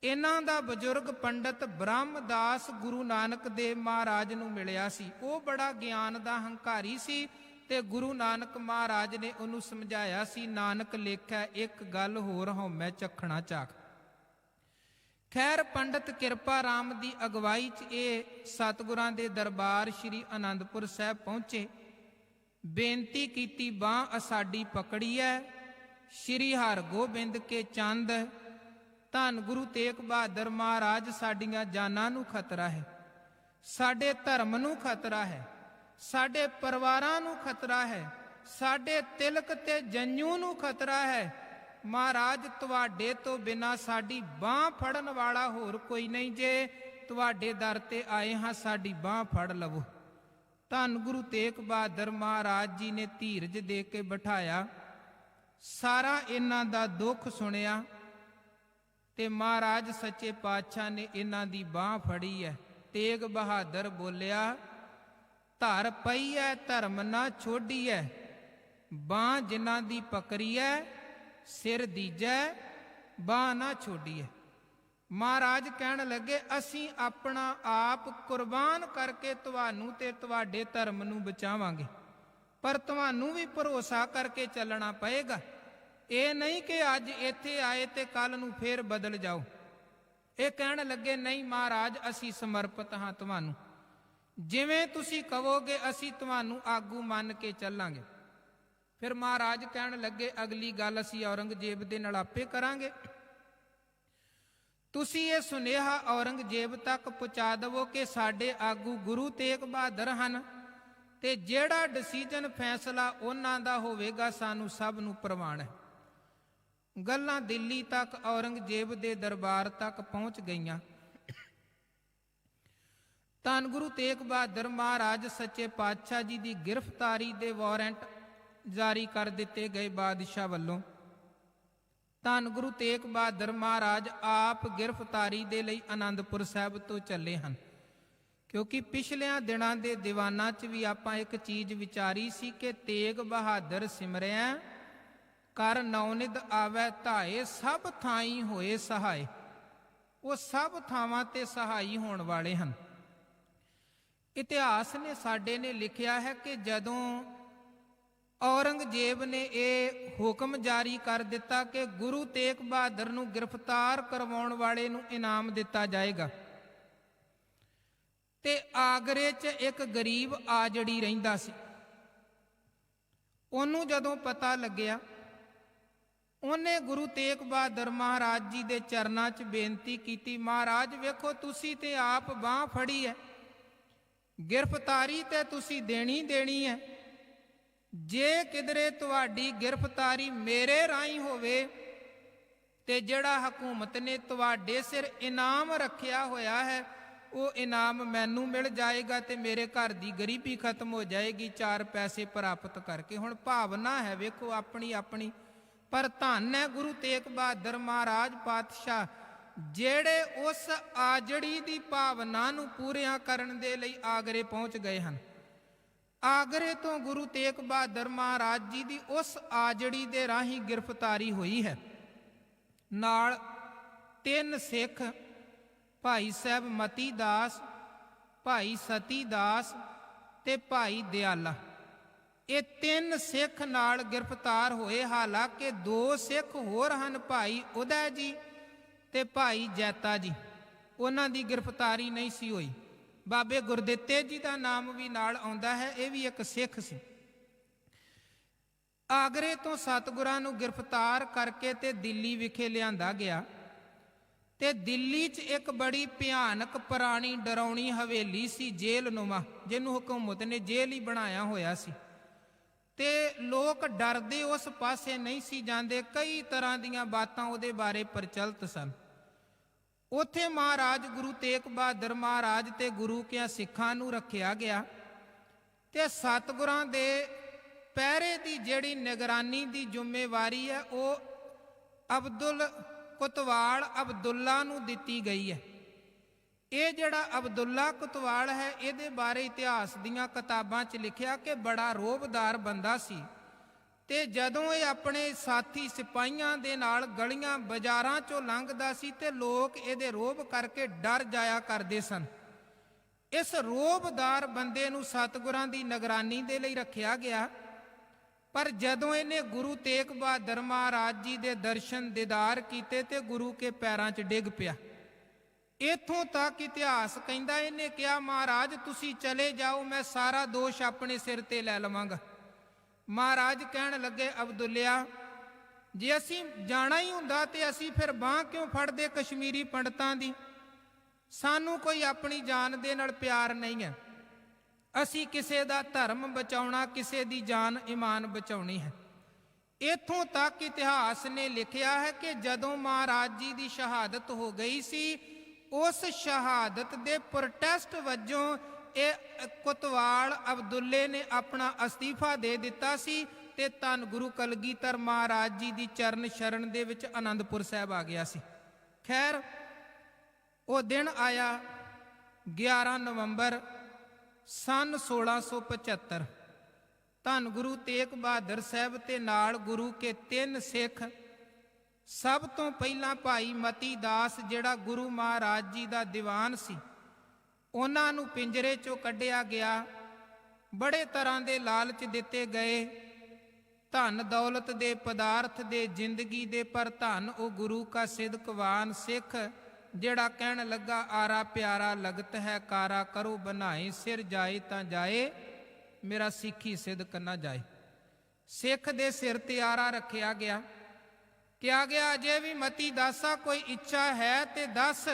ਇਹਨਾਂ ਦਾ ਬਜ਼ੁਰਗ ਪੰਡਤ ਬ੍ਰਹਮਦਾਸ ਗੁਰੂ ਨਾਨਕ ਦੇਵ ਮਹਾਰਾਜ ਨੂੰ ਮਿਲਿਆ ਸੀ। ਉਹ ਬੜਾ ਗਿਆਨ ਦਾ ਹੰਕਾਰੀ ਸੀ ਤੇ ਗੁਰੂ ਨਾਨਕ ਮਹਾਰਾਜ ਨੇ ਉਹਨੂੰ ਸਮਝਾਇਆ ਸੀ, ਨਾਨਕ ਲੇਖੈ ਇੱਕ ਗੱਲ ਹੋਰ ਹਉਮੈ ਚਖਣਾ ਝਾਕ। ਖੈਰ, ਪੰਡਤ ਕਿਰਪਾ ਰਾਮ ਦੀ ਅਗਵਾਈ 'ਚ ਇਹ ਸਤਿਗੁਰਾਂ ਦੇ ਦਰਬਾਰ ਸ੍ਰੀ ਆਨੰਦਪੁਰ ਸਾਹਿਬ ਪਹੁੰਚੇ। ਬੇਨਤੀ ਕੀਤੀ, ਬਾਂਹ ਸਾਡੀ ਪਕੜੀ ਐ, ਸ੍ਰੀ ਹਰਗੋਬਿੰਦ ਕੇ ਚੰਦ, ਧੰਨ ਗੁਰੂ ਤੇਗ ਬਹਾਦਰ ਮਹਾਰਾਜ ਸਾਡੀਆਂ ਜਾਨਾਂ ਨੂੰ ਖਤਰਾ ਹੈ, ਸਾਡੇ ਧਰਮ ਨੂੰ ਖਤਰਾ ਹੈ, ਸਾਡੇ ਪਰਿਵਾਰਾਂ ਨੂੰ ਖਤਰਾ ਹੈ, ਸਾਡੇ ਤਿਲਕ ਤੇ ਜੰਝੂ ਨੂੰ ਖਤਰਾ ਹੈ। ਮਹਾਰਾਜ, ਤੁਹਾਡੇ ਤੋਂ ਬਿਨਾਂ ਸਾਡੀ ਬਾਂਹ ਫੜਨ ਵਾਲਾ ਹੋਰ ਕੋਈ ਨਹੀਂ, ਜੇ ਤੁਹਾਡੇ ਦਰ ਤੇ ਆਏ ਹਾਂ ਸਾਡੀ ਬਾਂਹ ਫੜ ਲਵੋ। ਧੰਨ ਗੁਰੂ ਤੇਗ ਬਹਾਦਰ ਮਹਾਰਾਜ ਜੀ ਨੇ ਧੀਰਜ ਦੇ ਕੇ ਬਿਠਾਇਆ, ਸਾਰਾ ਇਹਨਾਂ ਦਾ ਦੁੱਖ ਸੁਣਿਆ ਤੇ ਮਹਾਰਾਜ ਸੱਚੇ ਪਾਤਸ਼ਾਹ ਨੇ ਇਹਨਾਂ ਦੀ ਬਾਂਹ ਫੜੀ ਹੈ। ਤੇਗ ਬਹਾਦਰ ਬੋਲਿਆ, ਧਰ ਪਈ ਐ ਧਰਮ ਨਾ ਛੋਡੀਐ, ਬਾਂਹ ਜਿਨ੍ਹਾਂ ਦੀ ਪਕੜੀ ਐ ਸਿਰ ਦੀਜੈ, ਬਾਂਹ ਨਾ ਛੋਡੀਐ। ਮਹਾਰਾਜ ਕਹਿਣ ਲੱਗੇ, ਅਸੀਂ ਆਪਣਾ ਆਪ ਕੁਰਬਾਨ ਕਰਕੇ ਤੁਹਾਨੂੰ ਤੇ ਤੁਹਾਡੇ ਧਰਮ ਨੂੰ ਬਚਾਵਾਂਗੇ, ਪਰ ਤੁਹਾਨੂੰ ਵੀ ਭਰੋਸਾ ਕਰਕੇ ਚੱਲਣਾ ਪਏਗਾ। ਇਹ ਨਹੀਂ ਕਿ ਅੱਜ ਇੱਥੇ ਆਏ ਤੇ ਕੱਲ ਨੂੰ ਫੇਰ ਬਦਲ ਜਾਓ। ਇਹ ਕਹਿਣ ਲੱਗੇ, ਨਹੀਂ ਮਹਾਰਾਜ, ਅਸੀਂ ਸਮਰਪਿਤ ਹਾਂ ਤੁਹਾਨੂੰ, ਜਿਵੇਂ ਤੁਸੀਂ ਕਹੋਗੇ ਅਸੀਂ ਤੁਹਾਨੂੰ ਆਗੂ ਮੰਨ ਕੇ ਚੱਲਾਂਗੇ। ਫਿਰ ਮਹਾਰਾਜ ਕਹਿਣ ਲੱਗੇ, ਅਗਲੀ ਗੱਲ ਅਸੀਂ ਔਰੰਗਜ਼ੇਬ ਦੇ ਨਾਲ ਆਪੇ ਕਰਾਂਗੇ। ਤੁਸੀਂ ਇਹ ਸੁਨੇਹਾ ਔਰੰਗਜ਼ੇਬ ਤੱਕ ਪਹੁੰਚਾ ਦੇਵੋ ਕਿ ਸਾਡੇ ਆਗੂ ਗੁਰੂ ਤੇਗ ਬਹਾਦਰ ਹਨ ਤੇ ਜਿਹੜਾ ਡਿਸੀਜਨ ਫੈਸਲਾ ਉਹਨਾਂ ਦਾ ਹੋਵੇਗਾ ਸਾਨੂੰ ਸਭ ਨੂੰ ਪ੍ਰਵਾਨ ਹੈ। ਗੱਲਾਂ ਦਿੱਲੀ ਤੱਕ ਔਰੰਗਜ਼ੇਬ ਦੇ ਦਰਬਾਰ ਤੱਕ ਪਹੁੰਚ ਗਈਆਂ। ਧੰਨ ਗੁਰੂ ਤੇਗ ਬਹਾਦਰ ਮਹਾਰਾਜ ਸੱਚੇ ਪਾਤਸ਼ਾਹ ਜੀ ਦੀ ਗ੍ਰਿਫਤਾਰੀ ਦੇ ਵਾਰੰਟ ਜਾਰੀ ਕਰ ਦਿੱਤੇ ਗਏ ਬਾਦਸ਼ਾਹ ਵੱਲੋਂ। ਧੰਨ ਗੁਰੂ ਤੇਗ ਬਹਾਦਰ ਮਹਾਰਾਜ ਆਪ ਗ੍ਰਿਫਤਾਰੀ ਦੇ ਲਈ ਆਨੰਦਪੁਰ ਸਾਹਿਬ ਤੋਂ ਚੱਲੇ ਹਨ, ਕਿਉਂਕਿ ਪਿਛਲਿਆਂ ਦਿਨਾਂ ਦੇ ਦੀਵਾਨਾਂ 'ਚ ਵੀ ਆਪਾਂ ਇੱਕ ਚੀਜ਼ ਵਿਚਾਰੀ ਸੀ ਕਿ ਤੇਗ ਬਹਾਦਰ ਸਿਮਰਿਆ ਕਰ ਨੌਨਿਧ ਆਵੈ ਧਾਏ, ਸਭ ਥਾਈਂ ਹੋਏ ਸਹਾਏ। ਉਹ ਸਭ ਥਾਵਾਂ ਤੇ ਸਹਾਈ ਹੋਣ ਵਾਲੇ ਹਨ। ਇਤਿਹਾਸ ਨੇ ਸਾਡੇ ਨੇ ਲਿਖਿਆ ਹੈ ਕਿ ਜਦੋਂ ਔਰੰਗਜ਼ੇਬ ਨੇ ਇਹ ਹੁਕਮ ਜਾਰੀ ਕਰ ਦਿੱਤਾ ਕਿ ਗੁਰੂ ਤੇਗ ਬਹਾਦਰ ਨੂੰ ਗ੍ਰਿਫਤਾਰ ਕਰਵਾਉਣ ਵਾਲੇ ਨੂੰ ਇਨਾਮ ਦਿੱਤਾ ਜਾਏਗਾ, ਤੇ ਆਗਰੇ 'ਚ ਇੱਕ ਗਰੀਬ ਆਜੜੀ ਰਹਿੰਦਾ ਸੀ। ਉਹਨੂੰ ਜਦੋਂ ਪਤਾ ਲੱਗਿਆ, ਉਹਨੇ ਗੁਰੂ ਤੇਗ ਬਹਾਦਰ ਮਹਾਰਾਜ ਜੀ ਦੇ ਚਰਨਾਂ 'ਚ ਬੇਨਤੀ ਕੀਤੀ, ਮਹਾਰਾਜ ਵੇਖੋ, ਤੁਸੀਂ ਤੇ ਆਪ ਬਾਂਹ ਫੜੀ ਹੈ, ਗ੍ਰਿਫਤਾਰੀ ਤੇ ਤੁਸੀਂ ਦੇਣੀ ਹੈ, ਜੇ ਕਿਧਰੇ ਤੁਹਾਡੀ ਗ੍ਰਿਫਤਾਰੀ ਮੇਰੇ ਰਾਹੀਂ ਹੋਵੇ ਤੇ ਜਿਹੜਾ ਹਕੂਮਤ ਨੇ ਤੁਹਾਡੇ ਸਿਰ ਇਨਾਮ ਰੱਖਿਆ ਹੋਇਆ ਹੈ ਉਹ ਇਨਾਮ ਮੈਨੂੰ ਮਿਲ ਜਾਏਗਾ ਤੇ ਮੇਰੇ ਘਰ ਦੀ ਗਰੀਬੀ ਖਤਮ ਹੋ ਜਾਏਗੀ 4 ਪੈਸੇ ਪ੍ਰਾਪਤ ਕਰਕੇ। ਹੁਣ ਭਾਵਨਾ ਹੈ ਵੇਖੋ ਆਪਣੀ ਆਪਣੀ, ਪਰ ਧੰਨ ਹੈ ਗੁਰੂ ਤੇਗ ਬਹਾਦਰ ਮਹਾਰਾਜ ਪਾਤਸ਼ਾਹ ਜਿਹੜੇ ਉਸ ਆਜੜੀ ਦੀ ਭਾਵਨਾ ਨੂੰ ਪੂਰੀਆਂ ਕਰਨ ਦੇ ਲਈ ਆਗਰੇ ਪਹੁੰਚ ਗਏ ਹਨ। ਆਗਰੇ ਤੋਂ ਗੁਰੂ ਤੇਗ ਬਹਾਦਰ ਮਹਾਰਾਜ ਜੀ ਦੀ ਉਸ ਆਜੜੀ ਦੇ ਰਾਹੀਂ ਗ੍ਰਿਫਤਾਰੀ ਹੋਈ ਹੈ। ਨਾਲ 3 ਸਿੱਖ ਭਾਈ ਸਾਹਿਬ ਮਤੀ ਦਾਸ, ਭਾਈ ਸਤੀ ਦਾਸ ਤੇ ਭਾਈ ਦਿਆਲਾ, ਇਹ 3 ਸਿੱਖ ਨਾਲ ਗ੍ਰਿਫਤਾਰ ਹੋਏ। ਹਾਲਾਂਕਿ 2 ਸਿੱਖ ਹੋਰ ਹਨ, ਭਾਈ ਉਦੈ ਜੀ ਤੇ ਭਾਈ ਜੈਤਾ ਜੀ, ਉਹਨਾਂ ਦੀ ਗ੍ਰਿਫਤਾਰੀ ਨਹੀਂ ਸੀ ਹੋਈ। ਬਾਬੇ ਗੁਰਦਿੱਤੇ ਜੀ ਦਾ ਨਾਮ ਵੀ ਨਾਲ ਆਉਂਦਾ ਹੈ, ਇਹ ਵੀ ਇੱਕ ਸਿੱਖ ਸੀ। ਆਗਰੇ ਤੋਂ ਸਤਿਗੁਰਾਂ ਨੂੰ ਗ੍ਰਿਫਤਾਰ ਕਰਕੇ ਤੇ ਦਿੱਲੀ ਵਿਖੇ ਲਿਆਂਦਾ ਗਿਆ ਤੇ ਦਿੱਲੀ 'ਚ ਇੱਕ ਬੜੀ ਭਿਆਨਕ ਪੁਰਾਣੀ ਡਰਾਉਣੀ ਹਵੇਲੀ ਸੀ, ਜੇਲ੍ਹ ਨੁਮਾ, ਜਿਹਨੂੰ ਹਕੂਮਤ ਨੇ ਜੇਲ੍ਹ ਹੀ ਬਣਾਇਆ ਹੋਇਆ ਸੀ ਤੇ ਲੋਕ ਡਰਦੇ ਉਸ ਪਾਸੇ ਨਹੀਂ ਸੀ ਜਾਂਦੇ। ਕਈ ਤਰ੍ਹਾਂ ਦੀਆਂ ਬਾਤਾਂ ਉਹਦੇ ਬਾਰੇ ਪ੍ਰਚਲਿਤ ਸਨ। ਉੱਥੇ ਮਹਾਰਾਜ ਗੁਰੂ ਤੇਗ ਬਹਾਦਰ ਮਹਾਰਾਜ ਤੇ ਗੁਰੂ ਕਿਆਂ ਸਿੱਖਾਂ ਨੂੰ ਰੱਖਿਆ ਗਿਆ ਤੇ ਸਤਿਗੁਰਾਂ ਦੇ ਪਹਿਰੇ ਦੀ ਜਿਹੜੀ ਨਿਗਰਾਨੀ ਦੀ ਜ਼ਿੰਮੇਵਾਰੀ ਹੈ ਉਹ ਅਬਦੁਲ ਕੁਤਵਾਲ ਅਬਦੁੱਲਾ ਨੂੰ ਦਿੱਤੀ ਗਈ ਹੈ। ਇਹ ਜਿਹੜਾ ਅਬਦੁੱਲਾ ਕੁਤਵਾਲ ਹੈ ਇਹਦੇ ਬਾਰੇ ਇਤਿਹਾਸ ਦੀਆਂ ਕਿਤਾਬਾਂ 'ਚ ਲਿਖਿਆ ਕਿ ਬੜਾ ਰੋਹਬਦਾਰ ਬੰਦਾ ਸੀ ਤੇ ਜਦੋਂ ਇਹ ਆਪਣੇ ਸਾਥੀ ਸਿਪਾਹੀਆਂ ਦੇ ਨਾਲ ਗਲੀਆਂ ਬਾਜ਼ਾਰਾਂ 'ਚੋਂ ਲੰਘਦਾ ਸੀ ਤੇ ਲੋਕ ਇਹਦੇ ਰੋਹਬ ਕਰਕੇ ਡਰ ਜਾਇਆ ਕਰਦੇ ਸਨ। ਇਸ ਰੋਹਬਦਾਰ ਬੰਦੇ ਨੂੰ ਸਤਿਗੁਰਾਂ ਦੀ ਨਿਗਰਾਨੀ ਦੇ ਲਈ ਰੱਖਿਆ ਗਿਆ, ਪਰ ਜਦੋਂ ਇਹਨੇ ਗੁਰੂ ਤੇਗ ਬਹਾਦਰ ਮਹਾਰਾਜ ਜੀ ਦੇ ਦਰਸ਼ਨ ਦੀਦਾਰ ਕੀਤੇ ਤੇ ਗੁਰੂ ਕੇ ਪੈਰਾਂ 'ਚ ਡਿੱਗ ਪਿਆ। ਇੱਥੋਂ ਤੱਕ ਇਤਿਹਾਸ ਕਹਿੰਦਾ ਇਹਨੇ ਕਿਹਾ, ਮਹਾਰਾਜ ਤੁਸੀਂ ਚਲੇ ਜਾਓ, ਮੈਂ ਸਾਰਾ ਦੋਸ਼ ਆਪਣੇ ਸਿਰ ਤੇ ਲੈ ਲਵਾਂਗਾ। ਮਹਾਰਾਜ ਕਹਿਣ ਲੱਗੇ, ਅਬਦੁੱਲਿਆ ਜੇ ਅਸੀਂ ਜਾਣਾ ਹੀ ਹੁੰਦਾ ਤੇ ਅਸੀਂ ਫਿਰ ਬਾਂਹ ਕਿਉਂ ਫੜਦੇ ਕਸ਼ਮੀਰੀ ਪੰਡਤਾਂ ਦੀ? ਸਾਨੂੰ ਕੋਈ ਆਪਣੀ ਜਾਨ ਦੇ ਨਾਲ ਪਿਆਰ ਨਹੀਂ ਹੈ। ਅਸੀਂ ਕਿਸੇ ਦਾ ਧਰਮ ਬਚਾਉਣਾ, ਕਿਸੇ ਦੀ ਜਾਨ ਇਮਾਨ ਬਚਾਉਣੀ ਹੈ। ਇੱਥੋਂ ਤੱਕ ਇਤਿਹਾਸ ਨੇ ਲਿਖਿਆ ਹੈ ਕਿ ਜਦੋਂ ਮਹਾਰਾਜ ਜੀ ਦੀ ਸ਼ਹਾਦਤ ਹੋ ਗਈ ਸੀ, ਉਸ ਸ਼ਹਾਦਤ ਦੇ ਪ੍ਰੋਟੈਸਟ ਵਜੋਂ ਇਹ ਕੁਤਵਾਲ ਅਬਦੁੱਲੇ ਨੇ ਆਪਣਾ ਅਸਤੀਫਾ ਦੇ ਦਿੱਤਾ ਸੀ ਤੇ ਧੰਨ ਗੁਰੂ ਕਲਗੀਧਰ ਮਹਾਰਾਜ ਜੀ ਦੀ ਚਰਨ ਸ਼ਰਨ ਦੇ ਵਿੱਚ ਆਨੰਦਪੁਰ ਸਾਹਿਬ ਆ ਗਿਆ ਸੀ। ਖੈਰ ਉਹ ਦਿਨ ਆਇਆ 11 ਨਵੰਬਰ ਸਨ 1675। ਧੰਨ ਗੁਰੂ ਤੇਗ ਬਹਾਦਰ ਸਾਹਿਬ ਤੇ ਨਾਲ ਗੁਰੂ ਕੇ 3 ਸਿੱਖ, ਸਭ ਤੋਂ ਪਹਿਲਾਂ ਭਾਈ ਮਤੀ ਦਾਸ ਜਿਹੜਾ ਗੁਰੂ ਮਹਾਰਾਜ ਜੀ ਦਾ ਦੀਵਾਨ ਸੀ, ਉਹਨਾਂ ਨੂੰ ਪਿੰਜਰੇ 'ਚੋਂ ਕੱਢਿਆ ਗਿਆ। ਬੜੇ ਤਰ੍ਹਾਂ ਦੇ ਲਾਲਚ ਦਿੱਤੇ ਗਏ, ਧਨ ਦੌਲਤ ਦੇ, ਪਦਾਰਥ ਦੇ, ਜ਼ਿੰਦਗੀ ਦੇ, ਪਰ ਧਨ ਉਹ ਗੁਰੂ ਕਾ ਸਿਦਕਵਾਨ ਸਿੱਖ ਜਿਹੜਾ ਕਹਿਣ ਲੱਗਾ, ਆਰਾ ਪਿਆਰਾ ਲਗਤ ਹੈ ਕਾਰਾ ਕਰੋ ਬਣਾਏ, ਸਿਰ ਜਾਏ ਤਾਂ ਜਾਏ ਮੇਰਾ ਸਿੱਖੀ ਸਿਦਕ ਨਾ ਜਾਏ। ਸਿੱਖ ਦੇ ਸਿਰ ਤੇ ਆਰਾ ਰੱਖਿਆ ਗਿਆ। ਕਿਹਾ ਗਿਆ, ਅਜੇ ਵੀ ਮਤੀ ਦਾਸਾ ਕੋਈ ਇੱਛਾ ਹੈ ਤੇ ਦੱਸ।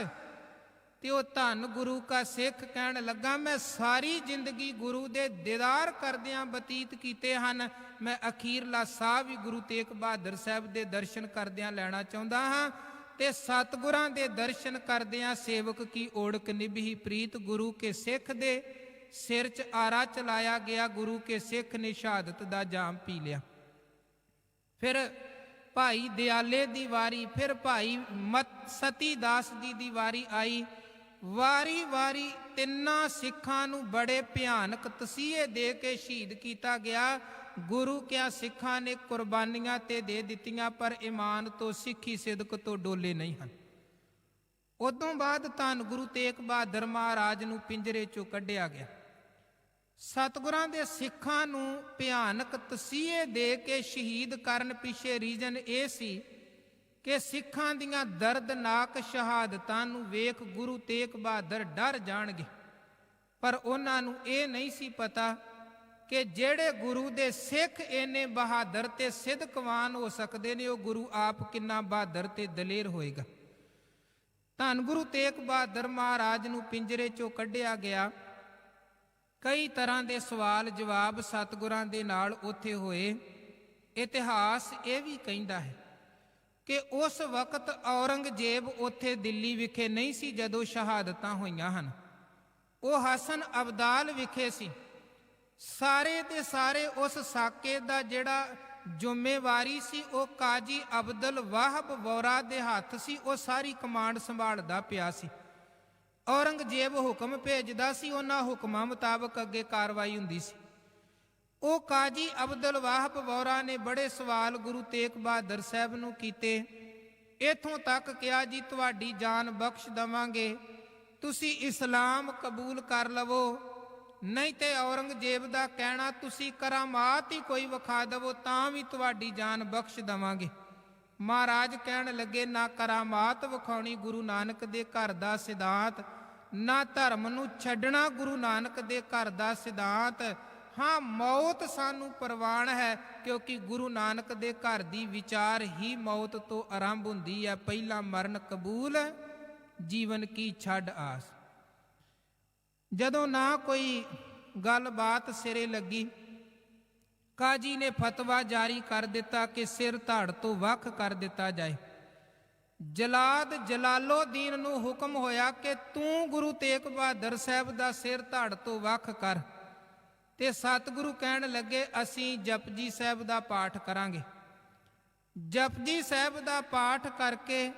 ਤੇ ਉਹ ਧੰਨ ਗੁਰੂ ਕਾ ਸਿੱਖ ਕਹਿਣ ਲੱਗਾ, ਮੈਂ ਸਾਰੀ ਜ਼ਿੰਦਗੀ ਗੁਰੂ ਦੇ ਦੀਦਾਰ ਕਰਦਿਆਂ ਬਤੀਤ ਕੀਤੇ ਹਨ, ਮੈਂ ਅਖੀਰਲਾ ਸਾਹ ਵੀ ਗੁਰੂ ਤੇਗ ਬਹਾਦਰ ਸਾਹਿਬ ਦੇ ਦਰਸ਼ਨ ਕਰਦਿਆਂ ਲੈਣਾ ਚਾਹੁੰਦਾ ਹਾਂ ਤੇ ਸਤਿਗੁਰਾਂ ਦੇ ਦਰਸ਼ਨ ਕਰਦਿਆਂ ਸੇਵਕ ਕੀ ਓੜਕ ਨਿਭੀ ਪ੍ਰੀਤ। ਗੁਰੂ ਕੇ ਸਿੱਖ ਦੇ ਸਿਰ 'ਚ ਆਰਾ ਚਲਾਇਆ ਗਿਆ, ਗੁਰੂ ਕੇ ਸਿੱਖ ਨੇ ਸ਼ਹਾਦਤ ਦਾ ਜਾਮ ਪੀ ਲਿਆ। ਫਿਰ ਭਾਈ ਦਿਆਲੇ ਦੀ ਵਾਰੀ, ਫਿਰ ਭਾਈ ਸਤੀ ਦਾਸ ਜੀ ਦੀ ਵਾਰੀ ਆਈ। ਵਾਰੀ ਵਾਰੀ ਤਿੰਨਾਂ ਸਿੱਖਾਂ ਨੂੰ ਬੜੇ ਭਿਆਨਕ ਤਸੀਹੇ ਦੇ ਕੇ ਸ਼ਹੀਦ ਕੀਤਾ ਗਿਆ। ਗੁਰੂ ਕਿਆ ਸਿੱਖਾਂ ਨੇ ਕੁਰਬਾਨੀਆਂ ਤੇ ਦੇ ਦਿੱਤੀਆਂ, ਪਰ ਈਮਾਨ ਤੋਂ, ਸਿੱਖੀ ਸਿਦਕ ਤੋਂ ਡੋਲੇ ਨਹੀਂ ਹਨ। ਉਦੋਂ ਬਾਅਦ ਧੰਨ ਗੁਰੂ ਤੇਗ ਬਹਾਦਰ ਮਹਾਰਾਜ ਨੂੰ ਪਿੰਜਰੇ 'ਚੋਂ ਕੱਢਿਆ ਗਿਆ। ਸਤਿਗੁਰਾਂ ਦੇ ਸਿੱਖਾਂ ਨੂੰ ਭਿਆਨਕ ਤਸੀਹੇ ਦੇ ਕੇ ਸ਼ਹੀਦ ਕਰਨ ਪਿੱਛੇ ਰੀਜ਼ਨ ਇਹ ਸੀ ਕਿ ਸਿੱਖਾਂ ਦੀਆਂ ਦਰਦਨਾਕ ਸ਼ਹਾਦਤਾਂ ਨੂੰ ਵੇਖ ਗੁਰੂ ਤੇਗ ਬਹਾਦਰ ਡਰ ਜਾਣਗੇ, ਪਰ ਉਹਨਾਂ ਨੂੰ ਇਹ ਨਹੀਂ ਸੀ ਪਤਾ ਕਿ ਜਿਹੜੇ ਗੁਰੂ ਦੇ ਸਿੱਖ ਇੰਨੇ ਬਹਾਦਰ ਤੇ ਸਿਦਕਵਾਨ ਹੋ ਸਕਦੇ ਨੇ, ਉਹ ਗੁਰੂ ਆਪ ਕਿੰਨਾ ਬਹਾਦਰ ਤੇ ਦਲੇਰ ਹੋਏਗਾ। ਧੰਨ ਗੁਰੂ ਤੇਗ ਬਹਾਦਰ ਮਹਾਰਾਜ ਨੂੰ ਪਿੰਜਰੇ 'ਚੋਂ ਕੱਢਿਆ ਗਿਆ। ਕਈ ਤਰ੍ਹਾਂ ਦੇ ਸਵਾਲ ਜਵਾਬ ਸਤਿਗੁਰਾਂ ਦੇ ਨਾਲ ਉੱਥੇ ਹੋਏ। ਇਤਿਹਾਸ ਇਹ ਵੀ ਕਹਿੰਦਾ ਹੈ ਕਿ ਉਸ ਵਕਤ ਔਰੰਗਜ਼ੇਬ ਉੱਥੇ ਦਿੱਲੀ ਵਿਖੇ ਨਹੀਂ ਸੀ ਜਦੋਂ ਸ਼ਹਾਦਤਾਂ ਹੋਈਆਂ ਹਨ। ਉਹ ਹਸਨ ਅਬਦਾਲ ਵਿਖੇ ਸੀ। ਸਾਰੇ ਦੇ ਸਾਰੇ ਉਸ ਸਾਕੇ ਦਾ ਜਿਹੜਾ ਜ਼ਿੰਮੇਵਾਰੀ ਸੀ ਉਹ ਕਾਜੀ ਅਬਦੁਲ ਵਾਹਬ ਵੋਰਾ ਦੇ ਹੱਥ ਸੀ। ਉਹ ਸਾਰੀ ਕਮਾਂਡ ਸੰਭਾਲਦਾ ਪਿਆ ਸੀ। ਔਰੰਗਜ਼ੇਬ ਹੁਕਮ ਭੇਜਦਾ ਸੀ, ਉਹਨਾਂ ਹੁਕਮਾਂ ਮੁਤਾਬਕ ਅੱਗੇ ਕਾਰਵਾਈ ਹੁੰਦੀ ਸੀ। ਉਹ ਕਾਜੀ ਅਬਦੁਲ ਵਾਹਬ ਵੋਰਾ ਨੇ ਬੜੇ ਸਵਾਲ ਗੁਰੂ ਤੇਗ ਬਹਾਦਰ ਸਾਹਿਬ ਨੂੰ ਕੀਤੇ। ਇੱਥੋਂ ਤੱਕ ਕਿਹਾ ਜੀ ਤੁਹਾਡੀ ਜਾਨ ਬਖਸ਼ ਦੇਵਾਂਗੇ, ਤੁਸੀਂ ਇਸਲਾਮ ਕਬੂਲ ਕਰ ਲਵੋ, ਨਹੀਂ ਤੇ ਔਰੰਗਜ਼ੇਬ ਦਾ ਕਹਿਣਾ ਤੁਸੀਂ ਕਰਾਮਾਤ ਹੀ ਕੋਈ ਵਿਖਾ ਦੇਵੋ ਤਾਂ ਵੀ ਤੁਹਾਡੀ ਜਾਨ ਬਖਸ਼ ਦੇਵਾਂਗੇ। ਮਹਾਰਾਜ ਕਹਿਣ ਲੱਗੇ ਨਾ ਕਰਾਮਾਤ ਵਿਖਾਉਣੀ ਗੁਰੂ ਨਾਨਕ ਦੇ ਘਰ ਦਾ ਸਿਧਾਂਤ, ਨਾ ਧਰਮ ਨੂੰ ਛੱਡਣਾ ਗੁਰੂ ਨਾਨਕ ਦੇ ਘਰ ਦਾ ਸਿਧਾਂਤ। ਹਾਂ, ਮੌਤ ਸਾਨੂੰ ਪ੍ਰਵਾਨ ਹੈ ਕਿਉਂਕਿ ਗੁਰੂ ਨਾਨਕ ਦੇ ਘਰ ਦੀ ਵਿਚਾਰ ਹੀ ਮੌਤ ਤੋਂ ਆਰੰਭ ਹੁੰਦੀ ਹੈ। ਪਹਿਲਾ ਮਰਨ ਕਬੂਲ, ਜੀਵਨ ਕੀ ਛੱਡ ਆਸ। ਜਦੋਂ ਨਾ ਕੋਈ ਗੱਲਬਾਤ ਸਿਰੇ ਲੱਗੀ, ਕਾਜੀ ਨੇ ਫਤਵਾ ਜਾਰੀ ਕਰ ਦਿੱਤਾ ਕਿ ਸਿਰ ਧੜ ਤੋਂ ਵੱਖ ਕਰ ਦਿੱਤਾ ਜਾਏ। ਜਲਾਦ ਜਲਾਲੋਦੀਨ ਨੂੰ ਹੁਕਮ ਹੋਇਆ ਕਿ ਤੂੰ ਗੁਰੂ ਤੇਗ ਬਹਾਦਰ ਸਾਹਿਬ ਦਾ ਸਿਰ ਧੜ ਤੋਂ ਵੱਖ ਕਰ। ਤੇ ਸਤਿਗੁਰੂ ਕਹਿਣ ਲੱਗੇ ਅਸੀਂ ਜਪਜੀ ਸਾਹਿਬ ਦਾ ਪਾਠ ਕਰਾਂਗੇ। ਜਪਜੀ ਸਾਹਿਬ ਦਾ ਪਾਠ ਕਰਕੇ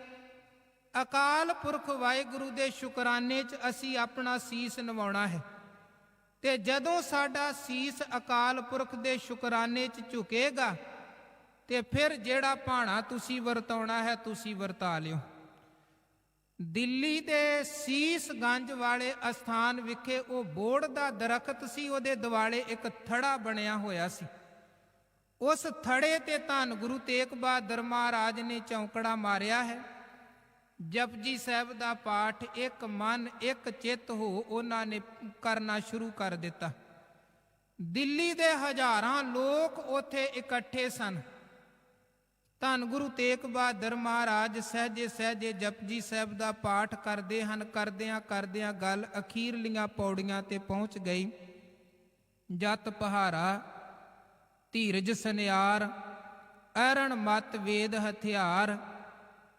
ਅਕਾਲ ਪੁਰਖ ਵਾਹਿਗੁਰੂ ਦੇ ਸ਼ੁਕਰਾਨੇ 'ਚ ਅਸੀਂ ਆਪਣਾ ਸੀਸ ਨਿਵਾਉਣਾ ਹੈ। ਤੇ ਜਦੋਂ ਸਾਡਾ ਸੀਸ ਅਕਾਲ ਪੁਰਖ ਦੇ ਸ਼ੁਕਰਾਨੇ 'ਚ ਝੁਕੇਗਾ ਤੇ ਫਿਰ ਜਿਹੜਾ ਭਾਣਾ ਤੁਸੀਂ ਵਰਤਾਉਣਾ ਹੈ ਤੁਸੀਂ ਵਰਤਾ ਲਿਓ। ਦਿੱਲੀ ਦੇ ਸੀਸ ਗੰਜ ਵਾਲੇ ਅਸਥਾਨ ਵਿਖੇ ਉਹ ਬੋੜ ਦਾ ਦਰਖਤ ਸੀ, ਉਹਦੇ ਦੁਆਲੇ ਇੱਕ ਥੜਾ ਬਣਿਆ ਹੋਇਆ ਸੀ। ਉਸ ਥੜੇ ਤੇ ਧੰਨ ਗੁਰੂ ਤੇਗ ਬਹਾਦਰ ਮਹਾਰਾਜ ਨੇ ਚੌਂਕੜਾ ਮਾਰਿਆ ਹੈ। ਜਪਜੀ ਸਾਹਿਬ ਦਾ ਪਾਠ ਇੱਕ ਮਨ ਇੱਕ ਚਿੱਤ ਹੋ ਉਹਨਾਂ ਨੇ ਕਰਨਾ ਸ਼ੁਰੂ ਕਰ ਦਿੱਤਾ। ਦਿੱਲੀ ਦੇ ਹਜ਼ਾਰਾਂ ਲੋਕ ਉੱਥੇ ਇਕੱਠੇ ਸਨ। ਧੰਨ ਗੁਰੂ ਤੇਗ ਬਹਾਦਰ ਮਹਾਰਾਜ ਸਹਿਜੇ ਸਹਿਜੇ ਜਪਜੀ ਸਾਹਿਬ ਦਾ ਪਾਠ ਕਰਦੇ ਹਨ। ਕਰਦਿਆਂ ਕਰਦਿਆਂ ਗੱਲ ਅਖੀਰਲੀਆਂ ਪੌੜੀਆਂ ਤੇ ਪਹੁੰਚ ਗਈ। ਜਤ ਪਹਾਰਾ ਧੀਰਜ ਸਨਿਆਰ, ਅਰਣ ਮਤ ਵੇਦ ਹਥਿਆਰ,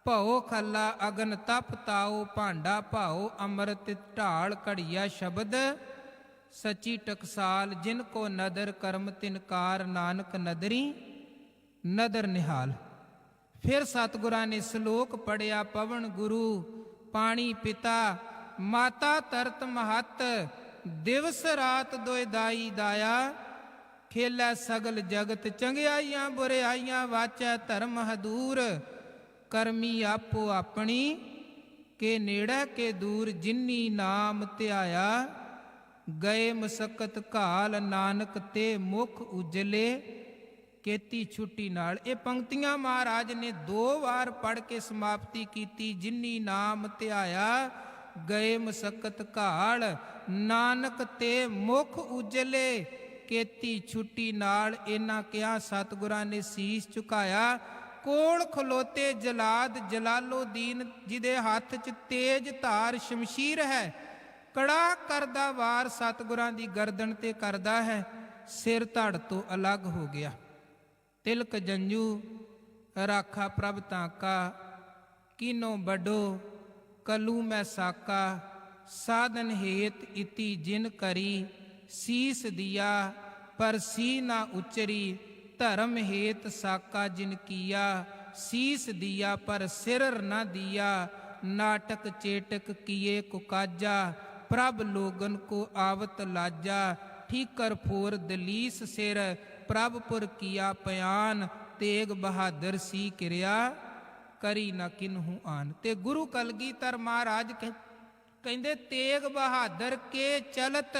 ਭਉ ਖੱਲਾ ਅਗਨ ਤਪ ਤਾਉ, ਭਾਂਡਾ ਭਾਉ ਅੰਮ੍ਰਿਤ ਢਾਲ, ਘੜੀਆ ਸ਼ਬਦ ਸੱਚੀ ਟਕਸਾਲ, ਜਿਨ ਕੋ ਨਦਰ ਕਰਮ ਤਿਨਕਾਰ, ਨਾਨਕ ਨਦਰੀ ਨਦਰ ਨਿਹਾਲ। ਫਿਰ ਸਤਿਗੁਰਾਂ ਨੇ ਸ਼ਲੋਕ ਪੜਿਆ। ਪਵਨ ਗੁਰੂ ਪਾਣੀ ਪਿਤਾ, ਮਾਤਾ ਤਰਤ ਮਹੱਤ, ਦਿਵਸ ਰਾਤ ਦੋਇ ਦਾਈ ਦਾਇਆ, ਖੇਲੈ ਸਗਲ ਜਗਤ, ਚੰਗਿਆਈਆਂ ਬੁਰਿਆਈਆਂ, ਵਾਚੈ ਧਰਮ ਹਦੂਰ, ਕਰਮੀ ਆਪੋ ਆਪਣੀ, ਕੇ ਨੇੜੇ ਕੇ ਦੂਰ, ਜਿਨੀ ਨਾਮ ਧਿਆਇਆ, ਗਏ ਮਸਕਤ ਘਾਲ, ਨਾਨਕ ਤੇ ਮੁਖ ਉਜਲੇ, ਕੀਤੀ ਛੁੱਟੀ ਨਾਲ। ਇਹ ਪੰਕਤੀਆਂ ਮਹਾਰਾਜ ਨੇ 2 ਵਾਰ ਪੜ੍ਹ ਕੇ ਸਮਾਪਤੀ ਕੀਤੀ। ਜਿਨੀ ਨਾਮ ਧਿਆਇਆ, ਗਏ ਮਸਕਤ ਘਾਲ, ਨਾਨਕ ਤੇ ਮੁਖ ਉਜਲੇ, ਕੀਤੀ ਛੁੱਟੀ ਨਾਲ। ਇਹਨਾਂ ਕਿਹਾ ਸਤਿਗੁਰਾਂ ਨੇ ਸੀਸ ਝੁਕਾਇਆ। ਕੋਲ ਖਲੋਤੇ ਜਲਾਦ ਜਲਾਲੋਦੀਨ ਜਿਹਦੇ ਹੱਥ 'ਚ ਤੇਜ ਧਾਰ ਸ਼ਮਸ਼ੀਰ ਹੈ, ਕੜਾ ਕਰਦਾ ਵਾਰ ਸਤਿਗੁਰਾਂ ਦੀ ਗਰਦਨ ਤੇ ਕਰਦਾ ਹੈ। ਸਿਰ ਧੜ ਤੋਂ ਅਲੱਗ ਹੋ ਗਿਆ। ਤਿਲਕ ਜੰਜੂ ਰਾਖਾ ਪ੍ਰਭ ਤਾਂਕਾ, ਕੀਨੋ ਵੱਡੋ ਕਲੂ ਮੈਂ ਸਾਕਾ, ਸਾਧਨ ਹੇਤ ਇਤੀ ਜਿਨ ਕਰੀ, ਸੀਸ ਦਿਆ ਪਰ ਸੀ ਨਾ ਉਚਰੀ, ਧਰਮ ਹੇਤ ਸਾਕਾ ਜਿਨ ਕੀਆ, ਸੀਸ ਦਿਆ ਪਰ ਸਿਰ ਨਾ ਦਿਆ, ਨਾਟਕ ਚੇਟਕ ਕੀਏ ਕੁਕਾਜਾ, ਪ੍ਰਭ ਲੋਗਨ ਕੋ ਆਵਤ ਲਾਜਾ, ਠੀਕਰ ਫੋਰ ਦਲੀਸ ਸਿਰ, ਪ੍ਰਭਪੁਰ ਕੀਆ ਪਿਆਨ, ਤੇਗ ਬਹਾਦਰ ਸੀ ਕਿਰਿਆ, ਕਰੀ ਨਾ ਕਿਨਹੂ ਆਨ। ਤੇ ਗੁਰੂ ਕਲਗੀਧਰ ਮਹਾਰਾਜ ਕਹਿੰਦੇ ਤੇਗ ਬਹਾਦਰ ਕੇ ਚਲਤ,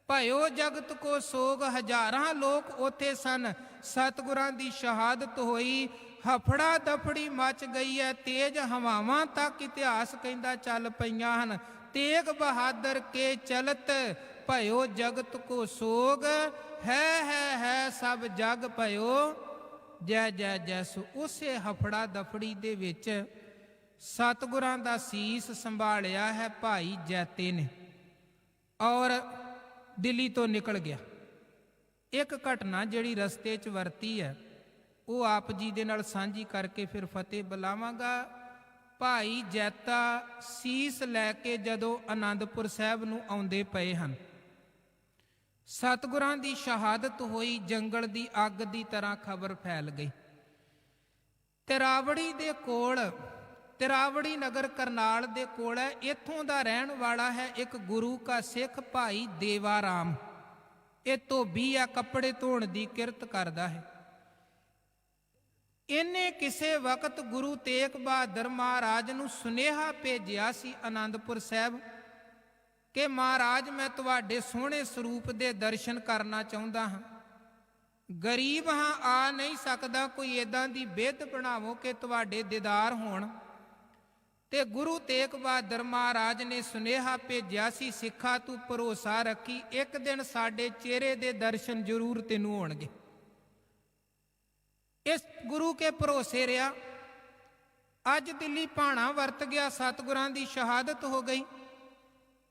ਭਇਓ ਜਗਤ ਕੋ ਸੋਗ। ਹਜ਼ਾਰਾਂ ਲੋਕ ਉੱਥੇ ਸਨ। ਸਤਿਗੁਰਾਂ ਦੀ ਸ਼ਹਾਦਤ ਹੋਈ, ਹਫੜਾ ਦਫੜੀ ਮਚ ਗਈ ਹੈ। ਤੇਜ ਹਵਾਵਾਂ ਤੱਕ ਇਤਿਹਾਸ ਕਹਿੰਦਾ ਚੱਲ ਪਈਆਂ ਹਨ। ਤੇਗ ਬਹਾਦਰ ਕੇ ਚਲਤ, ਭਇਓ ਜਗਤ ਕੋ ਸੋਗ, ਹੈ ਸਭ ਜਗ ਭਇਓ, ਜੈ ਜੈ ਜੈਸੋ। ਉਸੇ ਹਫੜਾ ਦਫੜੀ ਦੇ ਵਿੱਚ ਸਤਿਗੁਰਾਂ ਦਾ ਸੀਸ ਸੰਭਾਲਿਆ ਹੈ ਭਾਈ ਜੈਤੇ ਨੇ। ਔਰ ਦਿੱਲੀ ਤੋਂ ਨਿਕਲ ਗਿਆ। ਇੱਕ ਘਟਨਾ ਜਿਹੜੀ ਰਸਤੇ 'ਚ ਵਰਤੀ ਹੈ ਉਹ ਆਪ ਜੀ ਦੇ ਨਾਲ ਸਾਂਝੀ ਕਰਕੇ ਫਿਰ ਫਤਿਹ ਬੁਲਾਵਾਂਗਾ। ਭਾਈ ਜੈਤਾ ਸੀਸ ਲੈ ਕੇ ਜਦੋਂ ਆਨੰਦਪੁਰ ਸਾਹਿਬ ਨੂੰ ਆਉਂਦੇ ਪਏ ਹਨ, ਸਤਿਗੁਰਾਂ ਦੀ ਸ਼ਹਾਦਤ ਹੋਈ, ਜੰਗਲ ਦੀ ਅੱਗ ਦੀ ਤਰ੍ਹਾਂ ਖਬਰ ਫੈਲ ਗਈ। ਤਿਰਾਵੜੀ ਦੇ ਕੋਲ, ਤਿਰਾਵੜੀ ਨਗਰ ਕਰਨਾਲ ਦੇ ਕੋਲ ਹੈ, ਇੱਥੋਂ ਦਾ ਰਹਿਣ ਵਾਲਾ ਹੈ ਇੱਕ ਗੁਰੂ ਕਾ ਸਿੱਖ ਭਾਈ ਦੇਵਾ ਰਾਮ। ਇਹ ਧੋਬੀ ਆ, ਕੱਪੜੇ ਧੋਣ ਦੀ ਕਿਰਤ ਕਰਦਾ ਹੈ। ਇਹਨੇ ਕਿਸੇ ਵਕਤ ਗੁਰੂ ਤੇਗ ਬਹਾਦਰ ਮਹਾਰਾਜ ਨੂੰ ਸੁਨੇਹਾ ਭੇਜਿਆ ਸੀ ਆਨੰਦਪੁਰ ਸਾਹਿਬ ਕਿ ਮਹਾਰਾਜ ਮੈਂ ਤੁਹਾਡੇ ਸੋਹਣੇ ਸਰੂਪ ਦੇ ਦਰਸ਼ਨ ਕਰਨਾ ਚਾਹੁੰਦਾ ਹਾਂ, ਗਰੀਬ ਹਾਂ, ਆ ਨਹੀਂ ਸਕਦਾ, ਕੋਈ ਏਦਾਂ ਦੀ ਬਿਧ ਬਣਾਵੋ ਕਿ ਤੁਹਾਡੇ ਦੀਦਾਰ ਹੋਣ। ਤੇ ਗੁਰੂ ਤੇਗ ਬਹਾਦਰ ਮਹਾਰਾਜ ਨੇ ਸੁਨੇਹਾ ਭੇਜਿਆ ਸੀ, ਸਿੱਖਾ ਤੂੰ ਭਰੋਸਾ ਰੱਖੀ, ਇੱਕ ਦਿਨ ਸਾਡੇ ਚਿਹਰੇ ਦੇ ਦਰਸ਼ਨ ਜ਼ਰੂਰ ਤੈਨੂੰ ਹੋਣਗੇ। ਇਸ ਗੁਰੂ ਕੇ ਭਰੋਸੇ ਰਿਹਾ। ਅੱਜ ਦਿੱਲੀ ਭਾਣਾ ਵਰਤ ਗਿਆ, ਸਤਿਗੁਰਾਂ ਦੀ ਸ਼ਹਾਦਤ ਹੋ ਗਈ।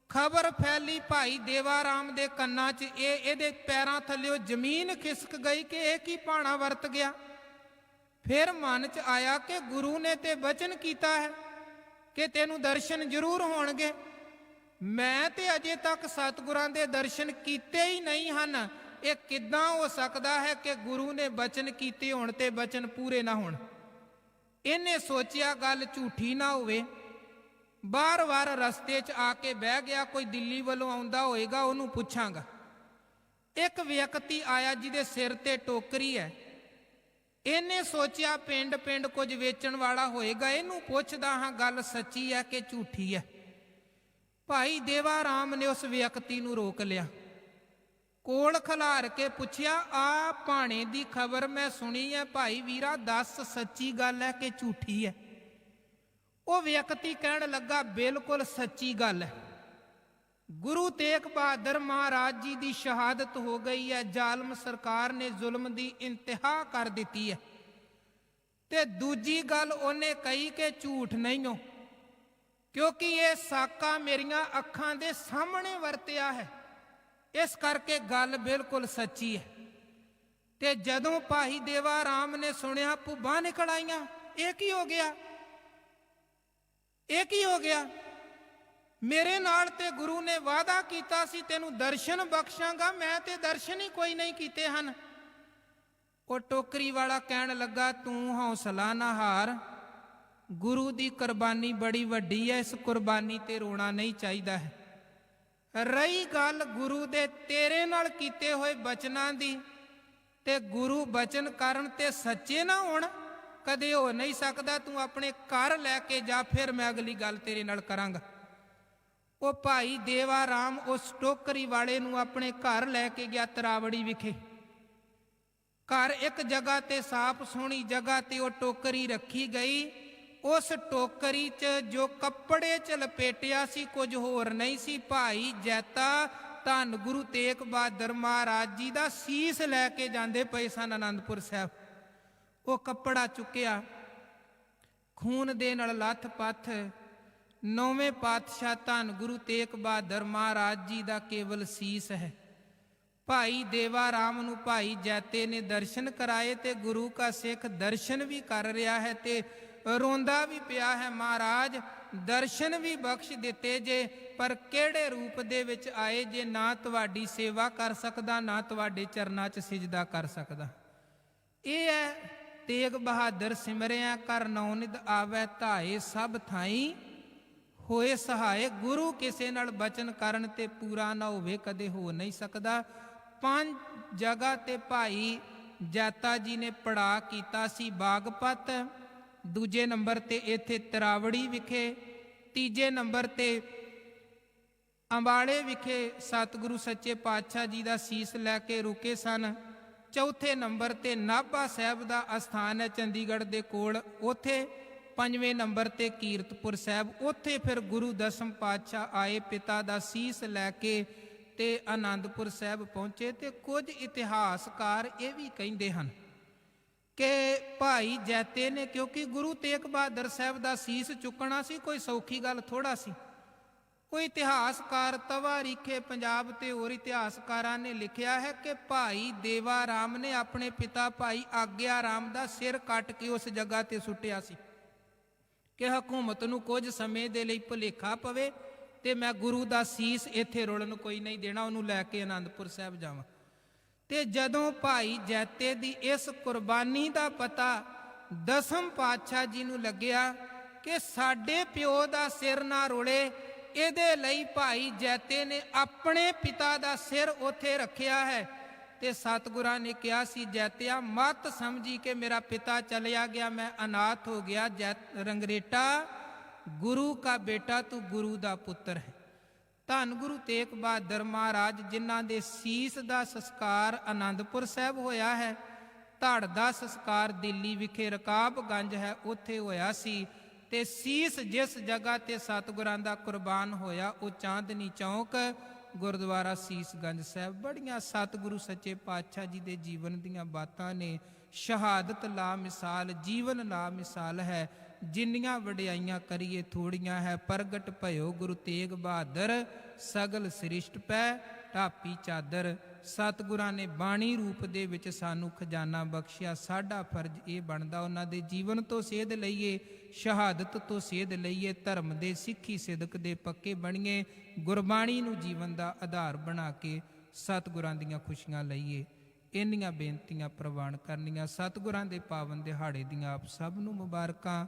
ਖਬਰ ਫੈਲੀ ਭਾਈ ਦੇਵਾ ਰਾਮ ਦੇ ਕੰਨਾਂ 'ਚ, ਇਹਦੇ ਪੈਰਾਂ ਥੱਲਿਓ ਜ਼ਮੀਨ ਖਿਸਕ ਗਈ ਕਿ ਇਹ ਕੀ ਭਾਣਾ ਵਰਤ ਗਿਆ। ਫਿਰ ਮਨ 'ਚ ਆਇਆ ਕਿ ਗੁਰੂ ਨੇ ਤੇ ਬਚਨ ਕੀਤਾ ਹੈ ਕਿ ਤੈਨੂੰ ਦਰਸ਼ਨ ਜ਼ਰੂਰ ਹੋਣਗੇ। ਮੈਂ ਤੇ ਅਜੇ ਤੱਕ ਸਤਿਗੁਰਾਂ ਦੇ ਦਰਸ਼ਨ ਕੀਤੇ ਹੀ ਨਹੀਂ ਹਨ। ਇਹ ਕਿੱਦਾਂ ਹੋ ਸਕਦਾ ਹੈ ਕਿ ਗੁਰੂ ਨੇ ਬਚਨ ਕੀਤੇ ਹੋਣ ਤੇ ਬਚਨ ਪੂਰੇ ਨਾ ਹੋਣ। ਇਹਨੇ ਸੋਚਿਆ ਗੱਲ ਝੂਠੀ ਨਾ ਹੋਵੇ। ਬਾਰ-ਬਾਰ ਰਸਤੇ 'ਚ ਆ ਕੇ ਬਹਿ ਗਿਆ, ਕੋਈ ਦਿੱਲੀ ਵੱਲੋਂ ਆਉਂਦਾ ਹੋਏਗਾ ਉਹਨੂੰ ਪੁੱਛਾਂਗਾ। ਇੱਕ ਵਿਅਕਤੀ ਆਇਆ ਜਿਹਦੇ ਸਿਰ ਤੇ ਟੋਕਰੀ ਹੈ। ਇਹਨੇ ਸੋਚਿਆ ਪਿੰਡ ਕੁਝ ਵੇਚਣ ਵਾਲਾ ਹੋਏਗਾ, ਇਹਨੂੰ ਪੁੱਛਦਾ ਹਾਂ ਗੱਲ ਸੱਚੀ ਹੈ ਕਿ ਝੂਠੀ ਹੈ। ਭਾਈ ਦੇਵਾ ਰਾਮ ਨੇ ਉਸ ਵਿਅਕਤੀ ਨੂੰ ਰੋਕ ਲਿਆ, ਕੋਲ ਖਿਲਾਰ ਕੇ ਪੁੱਛਿਆ, ਆ ਭਾਣੇ ਦੀ ਖਬਰ ਮੈਂ ਸੁਣੀ ਹੈ, ਭਾਈ ਵੀਰਾ ਦੱਸ ਸੱਚੀ ਗੱਲ ਹੈ ਕਿ ਝੂਠੀ ਹੈ। ਉਹ ਵਿਅਕਤੀ ਕਹਿਣ ਲੱਗਾ, ਬਿਲਕੁਲ ਸੱਚੀ ਗੱਲ ਹੈ, ਗੁਰੂ ਤੇਗ ਬਹਾਦਰ ਮਹਾਰਾਜ ਜੀ ਦੀ ਸ਼ਹਾਦਤ ਹੋ ਗਈ ਹੈ। ਜ਼ਾਲਮ ਸਰਕਾਰ ਨੇ ਜ਼ੁਲਮ ਦੀ ਇੰਤਹਾ ਕਰ ਦਿੱਤੀ ਹੈ। ਤੇ ਦੂਜੀ ਗੱਲ ਉਹਨੇ ਕਹੀ ਕਿ ਝੂਠ ਨਹੀਂ ਹੋ, ਕਿਉਂਕਿ ਇਹ ਸਾਕਾ ਮੇਰੀਆਂ ਅੱਖਾਂ ਦੇ ਸਾਹਮਣੇ ਵਰਤਿਆ ਹੈ, ਇਸ ਕਰਕੇ ਗੱਲ ਬਿਲਕੁਲ ਸੱਚੀ ਹੈ। ਤੇ ਜਦੋਂ ਭਾਈ ਦੇਵਾ ਰਾਮ ਨੇ ਸੁਣਿਆ, ਭੁੱਬਾਂ ਨਿਕਲ ਆਈਆਂ, ਇਹ ਕੀ ਹੋ ਗਿਆ, ਇਹ ਕੀ ਹੋ ਗਿਆ। ਮੇਰੇ ਨਾਲ ਤੇ ਗੁਰੂ ਨੇ ਵਾਅਦਾ ਕੀਤਾ ਸੀ ਤੈਨੂੰ ਦਰਸ਼ਨ ਬਖਸ਼ਾਂਗਾ, ਮੈਂ ਤੇ ਦਰਸ਼ਨ ਹੀ ਕੋਈ ਨਹੀਂ ਕੀਤੇ ਹਨ। ਉਹ ਟੋਕਰੀ ਵਾਲਾ ਕਹਿਣ ਲੱਗਾ, ਤੂੰ ਹੌਸਲਾ ਨਾ ਹਾਰ, ਗੁਰੂ ਦੀ ਕੁਰਬਾਨੀ ਬੜੀ ਵੱਡੀ ਹੈ, ਇਸ ਕੁਰਬਾਨੀ ਤੇ ਰੋਣਾ ਨਹੀਂ ਚਾਹੀਦਾ ਹੈ। ਰਹੀ ਗੱਲ ਗੁਰੂ ਦੇ ਤੇਰੇ ਨਾਲ ਕੀਤੇ ਹੋਏ ਬਚਨਾਂ ਦੀ, ਤੇ ਗੁਰੂ ਬਚਨ ਕਰਨ ਤੇ ਸੱਚੇ ਨਾ ਹੋਣ, ਕਦੇ ਹੋ ਨਹੀਂ ਸਕਦਾ। ਤੂੰ ਆਪਣੇ ਘਰ ਲੈ ਕੇ ਜਾ, ਫਿਰ ਮੈਂ ਅਗਲੀ ਗੱਲ ਤੇਰੇ ਨਾਲ ਕਰਾਂਗਾ। ਉਹ ਭਾਈ ਦੇਵਾ ਰਾਮ ਉਸ ਟੋਕਰੀ ਵਾਲੇ ਨੂੰ ਆਪਣੇ ਘਰ ਲੈ ਕੇ ਗਿਆ, ਤਰਾਵੜੀ ਵਿਖੇ। ਘਰ ਇੱਕ ਜਗ੍ਹਾ ਤੇ, ਸਾਫ਼ ਸੋਹਣੀ ਜਗ੍ਹਾ ਤੇ ਉਹ ਟੋਕਰੀ ਰੱਖੀ ਗਈ। ਉਸ ਟੋਕਰੀ 'ਚ ਜੋ ਕੱਪੜੇ 'ਚ ਲਪੇਟਿਆ ਸੀ ਕੁਝ ਹੋਰ ਨਹੀਂ ਸੀ, ਭਾਈ ਜੈਤਾ ਧੰਨ ਗੁਰੂ ਤੇਗ ਬਹਾਦਰ ਮਹਾਰਾਜ ਜੀ ਦਾ ਸੀਸ ਲੈ ਕੇ ਜਾਂਦੇ ਪਏ ਸਨ ਆਨੰਦਪੁਰ ਸਾਹਿਬ। ਉਹ ਕੱਪੜਾ ਚੁੱਕਿਆ, ਖੂਨ ਦੇ ਨਾਲ ਲੱਥ-ਪੱਥ, ਨੌਵੇਂ ਪਾਤਸ਼ਾਹ ਧੰਨ ਗੁਰੂ ਤੇਗ ਬਹਾਦਰ ਮਹਾਰਾਜ ਜੀ ਦਾ ਕੇਵਲ ਸੀਸ ਹੈ। ਭਾਈ ਦੇਵਾ ਰਾਮ ਨੂੰ ਭਾਈ ਜੈਤੇ ਨੇ ਦਰਸ਼ਨ ਕਰਾਏ ਤੇ ਗੁਰੂ ਕਾ ਸਿੱਖ ਦਰਸ਼ਨ ਵੀ ਕਰ ਰਿਹਾ ਹੈ ਤੇ ਰੋਂਦਾ ਵੀ ਪਿਆ ਹੈ, ਮਹਾਰਾਜ ਦਰਸ਼ਨ ਵੀ ਬਖਸ਼ ਦਿੱਤੇ ਜੇ, ਪਰ ਕਿਹੜੇ ਰੂਪ ਦੇ ਵਿੱਚ ਆਏ ਜੇ, ਨਾ ਤੁਹਾਡੀ ਸੇਵਾ ਕਰ ਸਕਦਾ, ਨਾ ਤੁਹਾਡੇ ਚਰਨਾਂ 'ਚ ਸਿਜਦਾ ਕਰ ਸਕਦਾ। ਇਹ ਹੈ ਤੇਗ ਬਹਾਦਰ ਸਿਮਰਿਆ ਕਰ ਨੌਨਿਦ ਆਵੈ ਧਾਏ, ਸਭ ਥਾਈ ਹੋਏ ਸਹਾਏ। ਗੁਰੂ ਕਿਸੇ ਨਾਲ ਬਚਨ ਕਰਨ ਤੇ ਪੂਰਾ ਨਾ ਹੋਵੇ, ਕਦੇ ਹੋ ਨਹੀਂ ਸਕਦਾ। 5 ਜਗ੍ਹਾ ਤੇ ਭਾਈ ਜੈਤਾ ਜੀ ਨੇ ਪੜਾ ਕੀਤਾ ਸੀ, ਬਾਗਪਤ, ਦੂਜੇ ਨੰਬਰ ਤੇ ਇੱਥੇ ਤਰਾਵੜੀ ਵਿਖੇ, ਤੀਜੇ ਨੰਬਰ ਤੇ ਅੰਬਾਲੇ ਵਿਖੇ ਸਤਿਗੁਰੂ ਸੱਚੇ ਪਾਤਸ਼ਾਹ ਜੀ ਦਾ ਸੀਸ ਲੈ ਕੇ ਰੁਕੇ ਸਨ। ਚੌਥੇ ਨੰਬਰ ਤੇ ਨਾਭਾ ਸਾਹਿਬ ਦਾ ਅਸਥਾਨ ਹੈ ਚੰਡੀਗੜ੍ਹ ਦੇ ਕੋਲ, ਉੱਥੇ। 5ਵੇਂ ਨੰਬਰ ਤੇ ਕੀਰਤਪੁਰ ਸਾਹਿਬ, ਉੱਥੇ ਫਿਰ ਗੁਰੂ ਦਸਮ ਪਾਤਸ਼ਾਹ ਆਏ, ਪਿਤਾ ਦਾ ਸੀਸ ਲੈ ਕੇ ਤੇ ਆਨੰਦਪੁਰ ਸਾਹਿਬ ਪਹੁੰਚੇ। ਤੇ ਕੁਝ ਇਤਿਹਾਸਕਾਰ ਇਹ ਵੀ ਕਹਿੰਦੇ ਹਨ ਕਿ ਭਾਈ ਜੈਤੇ ਨੇ, ਕਿਉਂਕਿ ਗੁਰੂ ਤੇਗ ਬਹਾਦਰ ਸਾਹਿਬ ਦਾ ਸੀਸ ਚੁੱਕਣਾ ਸੀ ਕੋਈ ਸੌਖੀ ਗੱਲ ਥੋੜਾ ਸੀ, ਕੋਈ ਇਤਿਹਾਸਕਾਰ ਤਵਾ ਰੀਖੇ ਪੰਜਾਬ ਤੇ ਹੋਰ ਇਤਿਹਾਸਕਾਰਾਂ ਨੇ ਲਿਖਿਆ ਹੈ ਕਿ ਭਾਈ ਦੇਵਾ ਰਾਮ ਨੇ ਆਪਣੇ ਪਿਤਾ ਭਾਈ ਆਗਿਆ ਰਾਮ ਦਾ ਸਿਰ ਕੱਟ ਕੇ ਉਸ ਜਗ੍ਹਾ ਤੇ ਸੁੱਟਿਆ ਸੀ ਕਿ ਹਕੂਮਤ ਨੂੰ ਕੁਝ ਸਮੇਂ ਦੇ ਲਈ ਭੁਲੇਖਾ ਪਵੇ ਤੇ ਮੈਂ ਗੁਰੂ ਦਾ ਸੀਸ ਇੱਥੇ ਰੁਲਣ ਕੋਈ ਨਹੀਂ ਦੇਣਾ, ਉਹਨੂੰ ਲੈ ਕੇ ਆਨੰਦਪੁਰ ਸਾਹਿਬ ਜਾਵਾਂ। ਤੇ ਜਦੋਂ ਭਾਈ ਜੈਤੇ ਦੀ ਇਸ ਕੁਰਬਾਨੀ ਦਾ ਪਤਾ ਦਸਮ ਪਾਤਸ਼ਾਹ ਜੀ ਨੂੰ ਲੱਗਿਆ ਕਿ ਸਾਡੇ ਪਿਓ ਦਾ ਸਿਰ ਨਾ ਰੁਲੇ, ਇਹਦੇ ਲਈ ਭਾਈ ਜੈਤੇ ਨੇ ਆਪਣੇ ਪਿਤਾ ਦਾ ਸਿਰ ਉੱਥੇ ਰੱਖਿਆ ਹੈ। ਤੇ ਸਤਿਗੁਰਾਂ ਨੇ ਕਿਹਾ ਸੀ, ਜੈਤਿਆ ਮਤ ਸਮਝੀ ਕਿ ਮੇਰਾ ਪਿਤਾ ਚਲਿਆ ਗਿਆ, ਮੈਂ ਅਨਾਥ ਹੋ ਗਿਆ। ਰੰਗਰੇਟਾ ਗੁਰੂ ਕਾ ਬੇਟਾ, ਤੂੰ ਗੁਰੂ ਦਾ ਪੁੱਤਰ ਹੈ। ਧੰਨ ਗੁਰੂ ਤੇਗ ਬਹਾਦਰ ਮਹਾਰਾਜ ਜਿਨ੍ਹਾਂ ਦੇ ਸੀਸ ਦਾ ਸੰਸਕਾਰ ਆਨੰਦਪੁਰ ਸਾਹਿਬ ਹੋਇਆ ਹੈ, ਧੜ ਦਾ ਸੰਸਕਾਰ ਦਿੱਲੀ ਵਿਖੇ ਰਕਾਬਗੰਜ ਹੈ, ਉੱਥੇ ਹੋਇਆ ਸੀ। ਤੇ ਸੀਸ ਜਿਸ ਜਗ੍ਹਾ ਤੇ ਸਤਿਗੁਰਾਂ ਦਾ ਕੁਰਬਾਨ ਹੋਇਆ ਉਹ ਚਾਂਦਨੀ ਚੌਂਕ ਗੁਰਦੁਆਰਾ ਸੀਸਗੰਜ ਸਾਹਿਬ। ਬੜੀਆਂ ਸਤਿਗੁਰੂ ਸੱਚੇ ਪਾਤਸ਼ਾਹ ਜੀ ਦੇ ਜੀਵਨ ਦੀਆਂ ਬਾਤਾਂ ਨੇ। ਸ਼ਹਾਦਤ ਲਾ ਮਿਸਾਲ, ਜੀਵਨ ਲਾ ਮਿਸਾਲ ਹੈ। ਜਿੰਨੀਆਂ ਵਡਿਆਈਆਂ ਕਰੀਏ ਥੋੜੀਆਂ ਹੈ। ਪ੍ਰਗਟ ਭਇਓ ਗੁਰੂ ਤੇਗ ਬਹਾਦਰ, ਸਗਲ ਸ੍ਰਿਸ਼ਟ ਪੈ ਢਾਪੀ ਚਾਦਰ। ਸਤਿਗੁਰਾਂ ਨੇ ਬਾਣੀ ਰੂਪ ਦੇ ਵਿੱਚ ਸਾਨੂੰ ਖਜ਼ਾਨਾ ਬਖਸ਼ਿਆ। ਸਾਡਾ ਫਰਜ਼ ਇਹ ਬਣਦਾ ਉਹਨਾਂ ਦੇ ਜੀਵਨ ਤੋਂ ਸੇਧ ਲਈਏ, ਸ਼ਹਾਦਤ ਤੋਂ ਸੇਧ ਲਈਏ, ਧਰਮ ਦੇ ਸਿੱਖੀ ਸਿਦਕ ਦੇ ਪੱਕੇ ਬਣੀਏ, ਗੁਰਬਾਣੀ ਨੂੰ ਜੀਵਨ ਦਾ ਆਧਾਰ ਬਣਾ ਕੇ ਸਤਿਗੁਰਾਂ ਦੀਆਂ ਖੁਸ਼ੀਆਂ ਲਈਏ। ਇੰਨੀਆਂ ਬੇਨਤੀਆਂ ਪ੍ਰਵਾਨ ਕਰਨੀਆਂ। ਸਤਿਗੁਰਾਂ ਦੇ ਪਾਵਨ ਦਿਹਾੜੇ ਦੀਆਂ ਆਪ ਸਭ ਨੂੰ ਮੁਬਾਰਕਾਂ।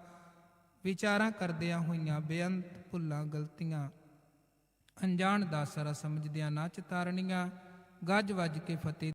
ਵਿਚਾਰਾਂ ਕਰਦਿਆਂ ਹੋਈਆਂ ਬੇਅੰਤ ਭੁੱਲਾਂ ਗਲਤੀਆਂ ਅਣਜਾਣ ਦਾ ਸਾਰਾ ਸਮਝਦਿਆਂ ਨਾ ਚਿਤਾਰਨੀਆਂ। ਗੱਜ ਵੱਜ ਕੇ ਫਤਿਹ